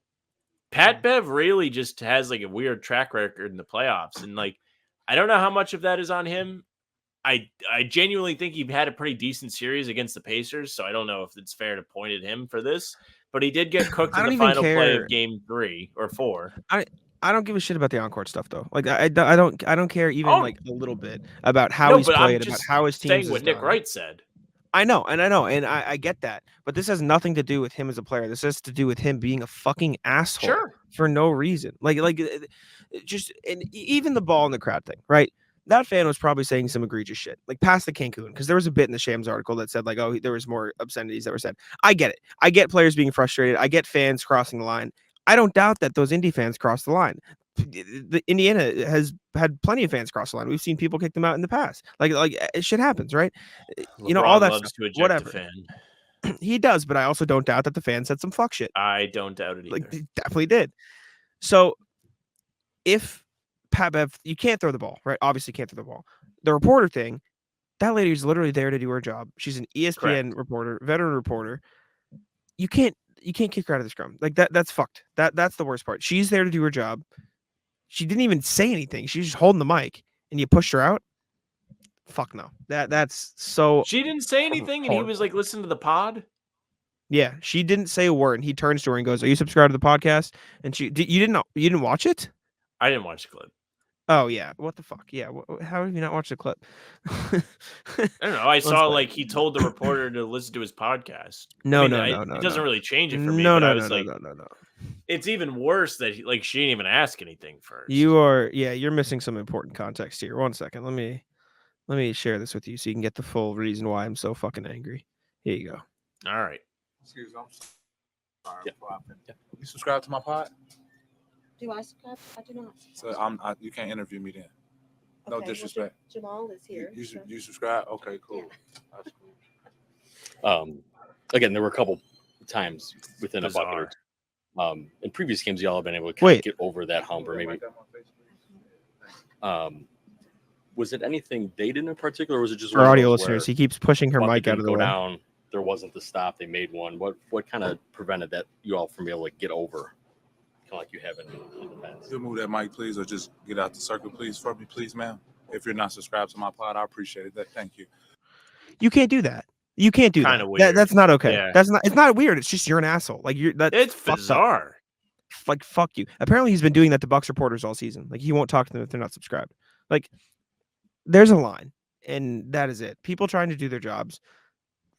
Pat Bev really just has like a weird track record in the playoffs. And like, I don't know how much of that is on him. I genuinely think he had a pretty decent series against the Pacers. So I don't know if it's fair to point at him for this, but he did get cooked in the final play of game 3 or 4. I don't give a shit about the on-court stuff though. Like I don't care even like a little bit about how he's played, about how his team is saying what Nick Wright said. I know, and I get that, but this has nothing to do with him as a player. This has to do with him being a fucking asshole for no reason. Like just and even the ball in the crowd thing, right? That fan was probably saying some egregious shit, like past the Cancun, because there was a bit in the Shams article that said like, oh, there was more obscenities that were said. I get it. I get players being frustrated. I get fans crossing the line. I don't doubt that those Indy fans crossed the line. The Indiana has had plenty of fans cross the line. We've seen people kick them out in the past. Like shit happens, right? LeBron all that loves stuff. to eject Whatever. a fan. He does, but I also don't doubt that the fan said some fuck shit. I don't doubt it either. Like they definitely did. So if Pat Bev, you can't throw the ball, right? Obviously can't throw the ball. The reporter thing, that lady is literally there to do her job. She's an ESPN reporter, veteran reporter. You can't kick her out of the scrum. Like that's fucked. That's the worst part. She's there to do her job. She didn't even say anything. She's just holding the mic and you pushed her out. Fuck no. That's so. She didn't say anything, and he was like, "Listen to the pod." Yeah, she didn't say a word. And he turns to her and goes, "Are you subscribed to the podcast?" And you didn't watch it? I didn't watch the clip. Oh yeah, what the fuck? Yeah, how have you not watched the clip? I don't know. I saw like he told the reporter to listen to his podcast. No. It doesn't really change it for me. No. It's even worse that she didn't even ask anything first. You're missing some important context here. 1 second, let me share this with you so you can get the full reason why I'm so fucking angry. Here you go. All right. Excuse me. I'm sorry. Yeah. You subscribe to my pod? Do I subscribe? I do not. So you can't interview me then. No disrespect. Jamal is here. You subscribe? Okay, cool. Yeah. That's cool. Again, there were a couple times within a bucket. In previous games, y'all have been able to kind of get over that hump, or maybe. was it anything they did in particular, or was it just For one of audio those listeners, where he keeps pushing her bucket mic out didn't of the go way. down, there wasn't the stop, they made one? What kind of prevented that you all from being able to get over, kind of like you have in the past? You move that mic, please, or just get out the circle, please, for me, please, ma'am. If you're not subscribed to my pod, I appreciate it. Thank you. You can't do that. You can't do Kinda that. weird. That's not okay. Yeah. That's not. It's not weird. It's just you're an asshole. Like that's It's fucked up. bizarre. Like fuck you. Apparently he's been doing that to Bucks reporters all season. Like he won't talk to them if they're not subscribed. Like there's a line, and that is it. People trying to do their jobs.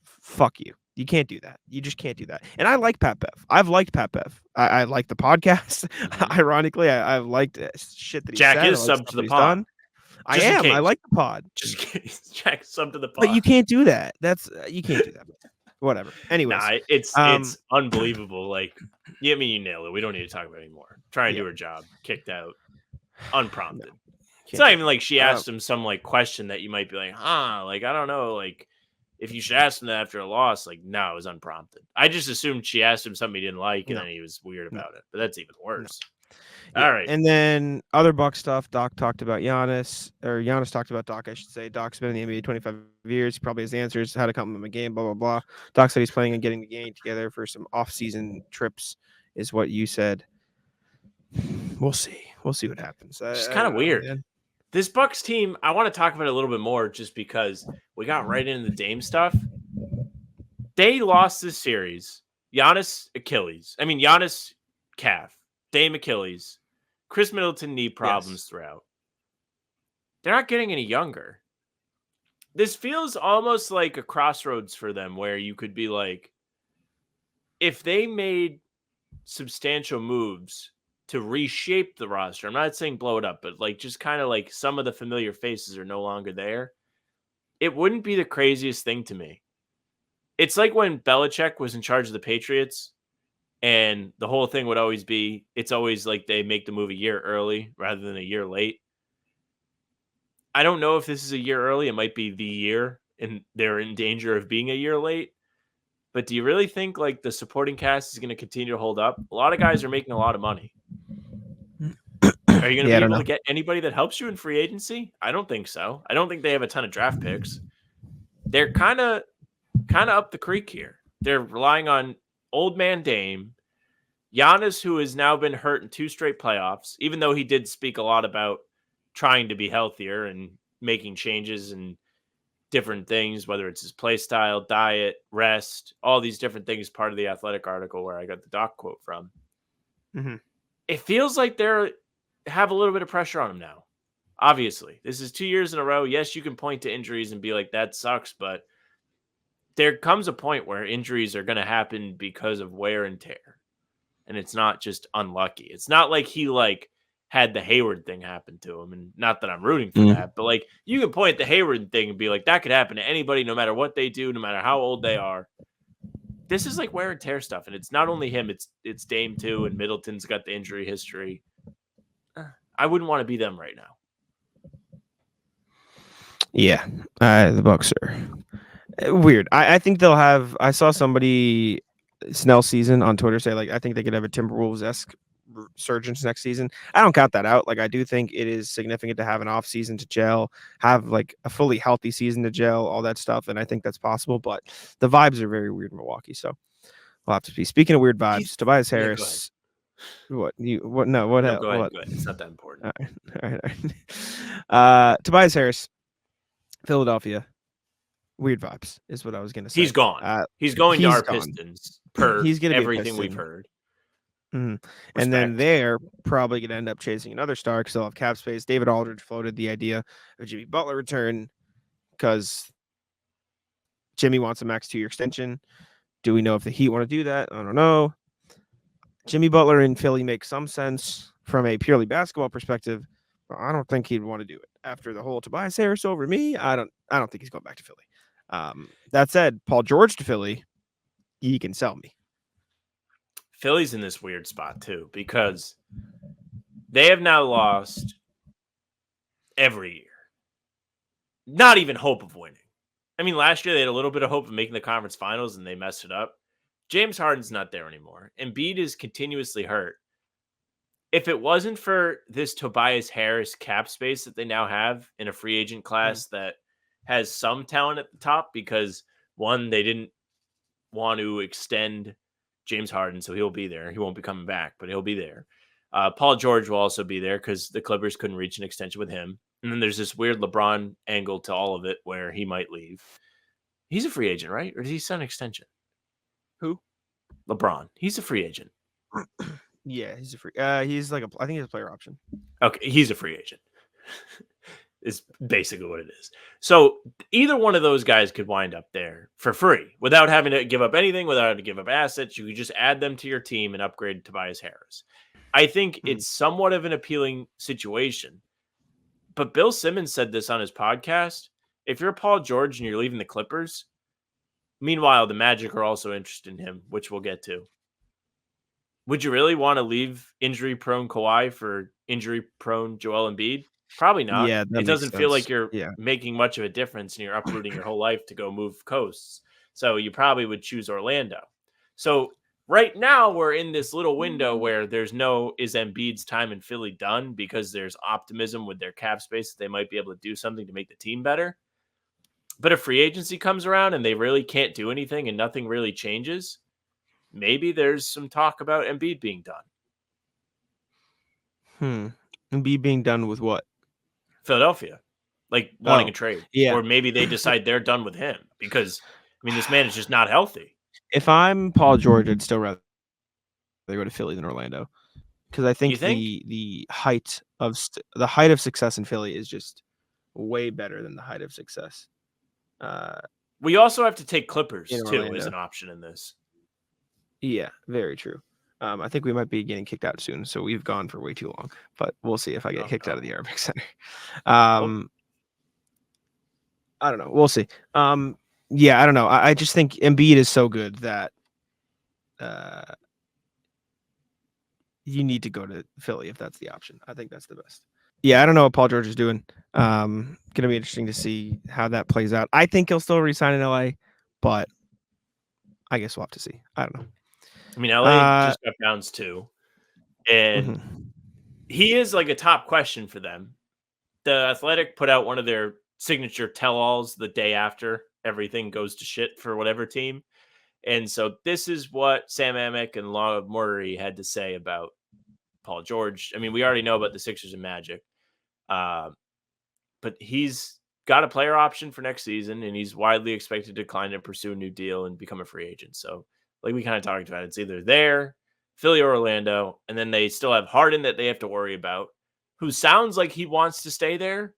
Fuck you. You can't do that. You just can't do that. And I like Pat Bev. I've liked Pat Bev. I like the podcast. Ironically, I've liked shit that he Jack said. is I like sub stuff to that the he's pod. done. I Just in am. I case. like the pod. Just in case. Jack, some to the pod. But you can't do that. That's you can't do that. Whatever. Anyways, Nah, it's um, unbelievable. Like, yeah, I mean, you nailed it. We don't need to talk about it anymore. Trying to do her job, kicked out, unprompted. It's not even like she asked him some like question that you might be like, like I don't know, like if you should ask him that after a loss. Like, no, it was unprompted. I just assumed she asked him something he didn't like, and then he was weird about it. But that's even worse. Yeah. All right. And then other Buck stuff. Doc talked about Giannis, or Giannis talked about Doc, I should say. Doc's been in the NBA 25 years. He probably has answers, how to compliment a game, blah, blah, blah. Doc said he's planning on getting the gang together for some off-season trips, is what you said. We'll see. We'll see what happens. It's kind of weird. Man. This Bucks team, I want to talk about it a little bit more just because we got right into the Dame stuff. They lost this series. Giannis, calf. Dame, Achilles. Chris Middleton, knee problems throughout. They're not getting any younger. This feels almost like a crossroads for them where you could be like, if they made substantial moves to reshape the roster, I'm not saying blow it up, but like just kind of like some of the familiar faces are no longer there, it wouldn't be the craziest thing to me. It's like when Belichick was in charge of the Patriots, and the whole thing would always be, it's always like they make the move a year early rather than a year late. I don't know if this is a year early. It might be the year, and they're in danger of being a year late. But do you really think like the supporting cast is going to continue to hold up? A lot of guys are making a lot of money. Are you going to be able to get anybody that helps you in free agency? I don't think so. I don't think they have a ton of draft picks. They're kind of up the creek here. They're relying on old man Dame, Giannis, who has now been hurt in 2 straight playoffs, even though he did speak a lot about trying to be healthier and making changes and different things, whether it's his play style, diet, rest, all these different things, part of the Athletic article where I got the Doc quote from. Mm-hmm. It feels like they're have a little bit of pressure on him now. Obviously, this is 2 years in a row. Yes, you can point to injuries and be like, that sucks, but there comes a point where injuries are going to happen because of wear and tear. And it's not just unlucky. It's not like he like had the Hayward thing happen to him. And not that I'm rooting for that, but like you can point the Hayward thing and be like, that could happen to anybody, no matter what they do, no matter how old they are. This is like wear and tear stuff. And it's not only him, it's Dame too. And Middleton's got the injury history. I wouldn't want to be them right now. Yeah. The Bucks are weird. I think they'll have. I saw somebody Snell season on Twitter say like I think they could have a Timberwolves-esque resurgence next season. I don't count that out. Like I do think it is significant to have an off season to gel, have like a fully healthy season to gel, all that stuff, and I think that's possible. But the vibes are very weird in Milwaukee, so we'll have to see. Speaking of weird vibes, Tobias Harris. What? No, go ahead. It's not that important. All right. Tobias Harris, Philadelphia. Weird vibes is what I was going to say. He's gone. He's going to our Pistons per he's gonna everything we've heard. Mm-hmm. And then they're probably going to end up chasing another star because they'll have cap space. David Aldridge floated the idea of Jimmy Butler return because Jimmy wants a max 2-year extension. Do we know if the Heat want to do that? I don't know. Jimmy Butler in Philly makes some sense from a purely basketball perspective. But I don't think he'd want to do it after the whole Tobias Harris over me. I don't think he's going back to Philly. That said, Paul George to Philly, he can sell me. Philly's in this weird spot too because they have now lost every year. Not even hope of winning. I mean, last year they had a little bit of hope of making the conference finals and they messed it up. James Harden's not there anymore. Embiid is continuously hurt. if it wasn't for this Tobias Harris cap space that they now have in a free agent class that has some talent at the top, because one, they didn't want to extend James Harden, so he'll be there. He won't be coming back, but he'll be there. Paul George will also be there because the Clippers couldn't reach an extension with him. And then there's this weird LeBron angle to all of it where he might leave. He's a free agent, right? Or does he sign an extension? Who? LeBron. He's a free agent. Yeah, he's a free. He's like I think he's a player option. Okay, he's a free agent. Is basically what it is. So either one of those guys could wind up there for free without having to give up anything, without having to give up assets. You could just add them to your team and upgrade Tobias Harris. I think it's somewhat of an appealing situation. But Bill Simmons said this on his podcast. If you're Paul George and you're leaving the Clippers, meanwhile, the Magic are also interested in him, which we'll get to. Would you really want to leave injury-prone Kawhi for injury-prone Joel Embiid? Probably not. Yeah, that it doesn't makes feel sense. like you're making much of a difference and you're uprooting your whole life to go move coasts. So you probably would choose Orlando. So right now we're in this little window where there's no, is Embiid's time in Philly done, because there's optimism with their cap space that they might be able to do something to make the team better. But if free agency comes around and they really can't do anything and nothing really changes, maybe there's some talk about Embiid being done. Embiid being done with what? Philadelphia, like wanting a trade. Yeah. Or maybe they decide they're done with him because, I mean, this man is just not healthy. If I'm Paul George, I'd still rather go to Philly than Orlando, because I think, the height of success in Philly is just way better than the height of success. We also have to take Clippers in too Orlando as an option in this. Yeah, very true. I think we might be getting kicked out soon, so we've gone for way too long. But we'll see if I get kicked out of the Arabic Center. I don't know. We'll see. Yeah, I don't know. I just think Embiid is so good that you need to go to Philly if that's the option. I think that's the best. Yeah, I don't know what Paul George is doing. Going to be interesting to see how that plays out. I think he'll still resign in LA, but I guess we'll have to see. I don't know. I mean, LA just got bounced too. And he is like a top question for them. The Athletic put out one of their signature tell-alls the day after everything goes to shit for whatever team. And so this is what Sam Amick and Law of Murray had to say about Paul George. I mean, we already know about the Sixers and Magic. But he's got a player option for next season, and he's widely expected to decline and pursue a new deal and become a free agent. So like we kind of talked about, it's either there, Philly or Orlando, and then they still have Harden that they have to worry about, who sounds like he wants to stay there,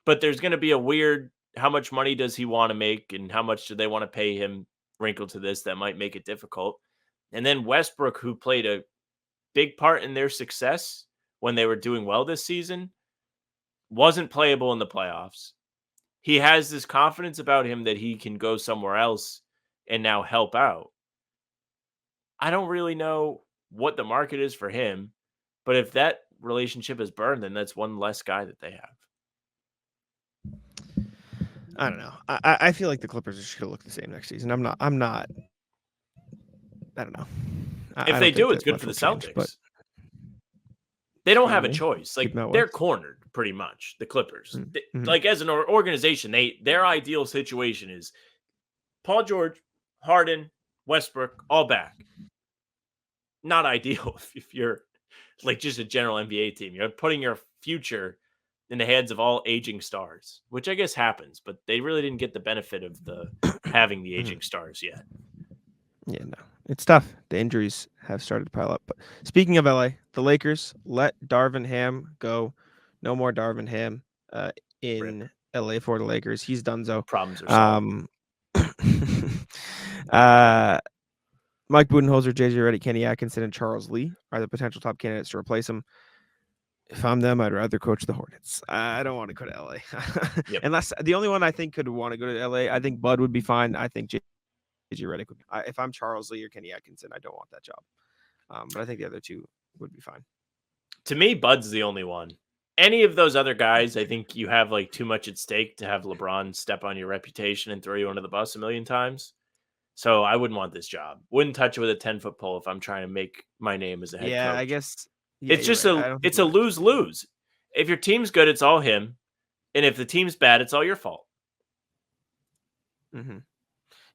but there's going to be a weird, how much money does he want to make and how much do they want to pay him wrinkle to this that might make it difficult. And then Westbrook, who played a big part in their success when they were doing well this season, wasn't playable in the playoffs. He has this confidence about him that he can go somewhere else and now help out. I don't really know what the market is for him, but if that relationship is burned, then that's one less guy that they have. I don't know. I feel like the Clippers are just going to look the same next season. I don't know. If they do, it's good for the Celtics. But they don't have a choice. Like, they're cornered pretty much, the Clippers. Like, as an organization, their ideal situation is Paul George, Harden, Westbrook, all back. Not ideal if you're like just a general NBA team. You're putting your future in the hands of all aging stars, which I guess happens, but they really didn't get the benefit of having the aging stars yet. Yeah, no, it's tough. The injuries have started to pile up. But speaking of LA, the Lakers let Darvin Ham go. No more Darvin Ham in LA for the Lakers. He's donezo. Problems are solved. Mike Budenholzer, JJ Redick, Kenny Atkinson, and Charles Lee are the potential top candidates to replace him. If I'm them, I'd rather coach the Hornets. I don't want to go to LA. Unless the only one I think could want to go to LA, I think Bud would be fine. I think JJ Redick would be. If I'm Charles Lee or Kenny Atkinson, I don't want that job. But I think the other two would be fine. To me, Bud's the only one. Any of those other guys, I think you have like too much at stake to have LeBron step on your reputation and throw you under the bus a million times. So I wouldn't want this job. Wouldn't touch it with a 10-foot pole if I'm trying to make my name as a head coach. Yeah, I guess Yeah, It's you're just right. I don't think it's a it matters. lose-lose. If your team's good, it's all him, and if the team's bad, it's all your fault. Mhm.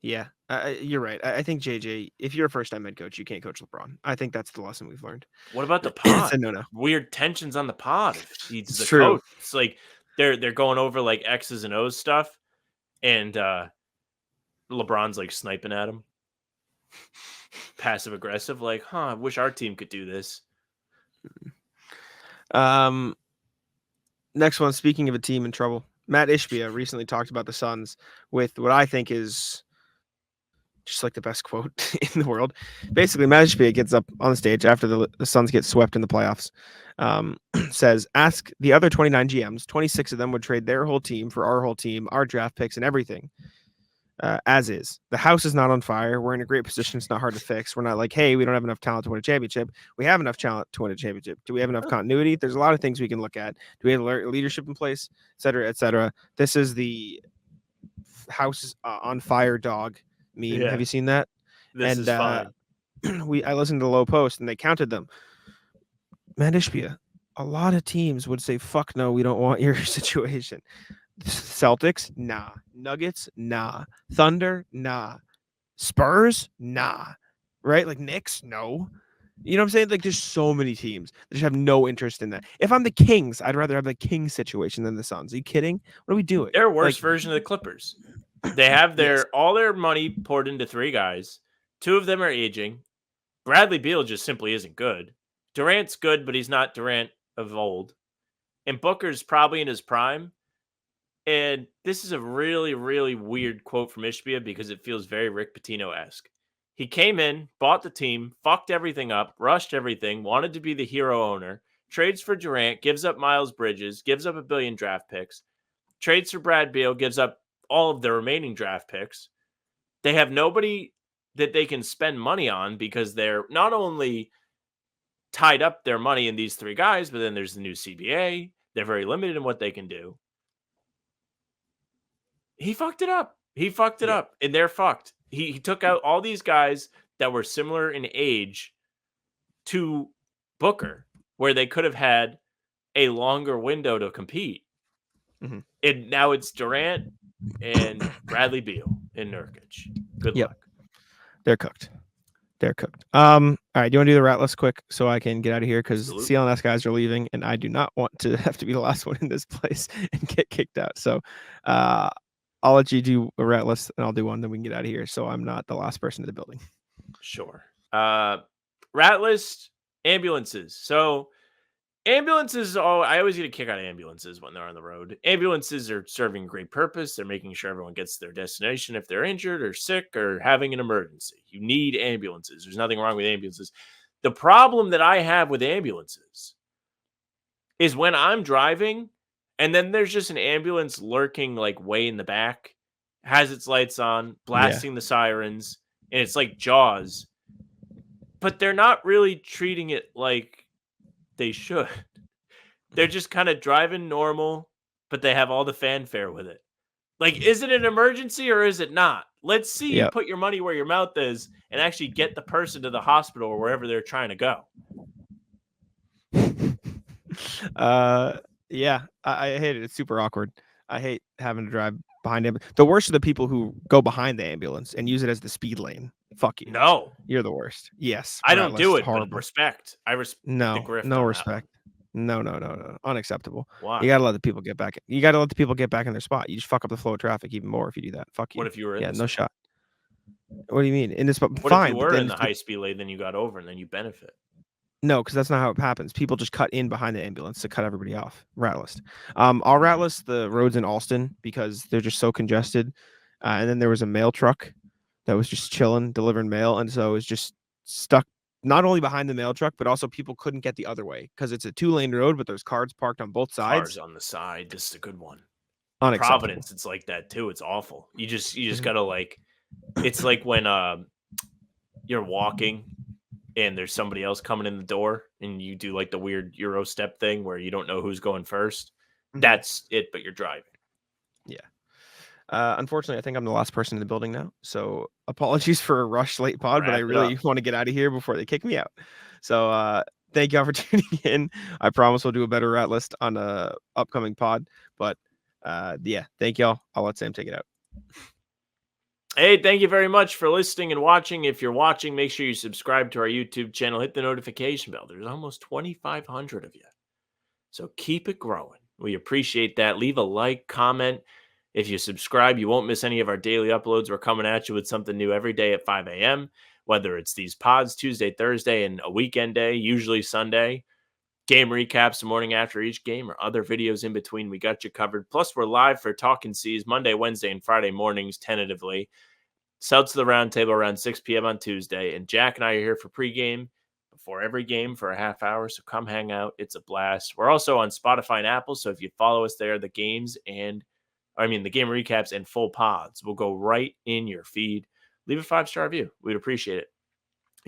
Yeah, you're right. I think JJ, if you're a first-time head coach, you can't coach LeBron. I think that's the lesson we've learned. What about the It's pod? a no-no. Weird tensions on the pod if he's It's the true. coach. It's like they're going over like X's and O's stuff, and LeBron's like sniping at him, passive aggressive, like, "Huh, I wish our team could do this." Next one, speaking of a team in trouble, Matt Ishbia recently talked about the Suns with what I think is just like the best quote in the world. Basically, Matt Ishbia gets up on the stage after the Suns get swept in the playoffs, says, ask the other 29 GMs, 26 of them would trade their whole team for our whole team, our draft picks and everything. As is. The house is not on fire. We're in a great position. It's not hard to fix. We're not like, hey, we don't have enough talent to win a championship. We have enough talent to win a championship. Do we have enough continuity? There's a lot of things we can look at. Do we have leadership in place, et cetera, et cetera? This is the house on fire dog meme. Yeah. Have you seen that? This is fine. I listened to the Low Post and they counted them. Matt Ishbia, a lot of teams would say, fuck no, we don't want your situation. Celtics, nah. Nuggets, nah. Thunder, nah. Spurs, nah. Right? Like Knicks, no. You know what I'm saying? Like there's so many teams that just have no interest in that. If I'm the Kings, I'd rather have the Kings situation than the Suns. Are you kidding? What are we doing? They're a worse version of the Clippers. They have Yes. all their money poured into 3 guys. 2 of them are aging. Bradley Beal just simply isn't good. Durant's good, but he's not Durant of old. And Booker's probably in his prime. And this is a really, really weird quote from Ishbia because it feels very Rick Pitino-esque. He came in, bought the team, fucked everything up, rushed everything, wanted to be the hero owner, trades for Durant, gives up Miles Bridges, gives up $1 billion draft picks, trades for Brad Beal, gives up all of the remaining draft picks. They have nobody that they can spend money on because they're not only tied up their money in these 3 guys, but then there's the new CBA. They're very limited in what they can do. He fucked it up. He fucked it up, and they're fucked. He took out all these guys that were similar in age to Booker, where they could have had a longer window to compete. Mm-hmm. And now it's Durant and Bradley Beal and Nurkic. Good luck. They're cooked. They're cooked. All right. Do you want to do the rat list quick so I can get out of here? Because CLNS guys are leaving, and I do not want to have to be the last one in this place and get kicked out. So I'll let you do a rat list, and I'll do one, then we can get out of here. So I'm not the last person in the building. Sure. Rat list, ambulances. So ambulances, I always get a kick out of ambulances when they're on the road. Ambulances are serving a great purpose. They're making sure everyone gets to their destination if they're injured or sick or having an emergency. You need ambulances. There's nothing wrong with ambulances. The problem that I have with ambulances is when I'm driving and then there's just an ambulance lurking like way in the back, has its lights on, blasting the sirens, and it's like Jaws. But they're not really treating it like they should. They're just kind of driving normal, but they have all the fanfare with it. Like, is it an emergency or is it not? Let's see you put your money where your mouth is and actually get the person to the hospital or wherever they're trying to go. Yeah, I hate it. It's super awkward. I hate having to drive behind him. The worst are the people who go behind the ambulance and use it as the speed lane. Fuck you. No, you're the worst. Yes, I don't do it. Horrible. But respect. I respect. No respect. No. Unacceptable. Why? You gotta let the people get back. You gotta let the people get back in their spot. You just fuck up the flow of traffic even more if you do that. Fuck you. What if you were? Yeah, no shot. What do you mean in this spot? What fine, if you were in the high speed lane, then you got over, and then you benefit? No, because that's not how it happens. People just cut in behind the ambulance to cut everybody off. Rat list. I'll rat list the roads in Alston because they're just so congested. And then there was a mail truck that was just chilling, delivering mail. And so it was just stuck not only behind the mail truck, but also people couldn't get the other way because it's a 2-lane road, but there's cars parked on both sides. Cars on the side. This is a good one. Unacceptable. Providence, it's like that too. It's awful. You just gotta like, it's like when you're walking and there's somebody else coming in the door and you do like the weird Euro step thing where you don't know who's going first. That's it, but you're driving. Yeah. Unfortunately, I think I'm the last person in the building now. So apologies for a rush late pod, but I really want to get out of here before they kick me out. So Thank y'all for tuning in. I promise we'll do a better rat list on a upcoming pod. But yeah, thank y'all. I'll let Sam take it out. Hey, thank you very much for listening and watching. If you're watching, make sure you subscribe to our YouTube channel. Hit the notification bell. There's almost 2,500 of you. So keep it growing. We appreciate that. Leave a like, comment. If you subscribe, you won't miss any of our daily uploads. We're coming at you with something new every day at 5 a.m., whether it's these pods Tuesday, Thursday, and a weekend day, usually Sunday. Game recaps the morning after each game or other videos in between. We got you covered. Plus, we're live for Talking C's Monday, Wednesday, and Friday mornings, tentatively. Celtics to the Roundtable around 6 p.m. on Tuesday. And Jack and I are here for pregame before every game for a half hour. So come hang out. It's a blast. We're also on Spotify and Apple. So if you follow us there, the game recaps and full pods will go right in your feed. Leave a 5-star review. We'd appreciate it.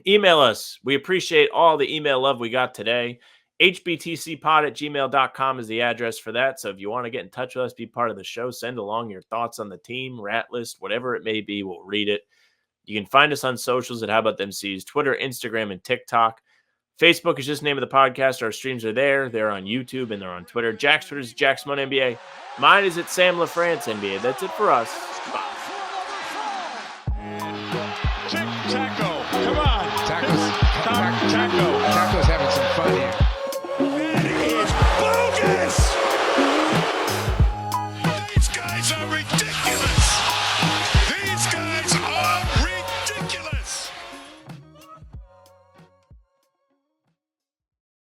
Email us. We appreciate all the email love we got today. hbtcpod@gmail.com is the address for that. So if you want to get in touch with us, be part of the show, send along your thoughts on the team, rat list, whatever it may be, we'll read it. You can find us on socials at How About Them C's, Twitter, Instagram, and TikTok. Facebook is just the name of the podcast. Our streams are there. They're on YouTube and they're on Twitter. Jack's Twitter is Jack Simone NBA. Mine is at Sam LaFrance NBA. That's it for us. Bye. Tic-tac-toe.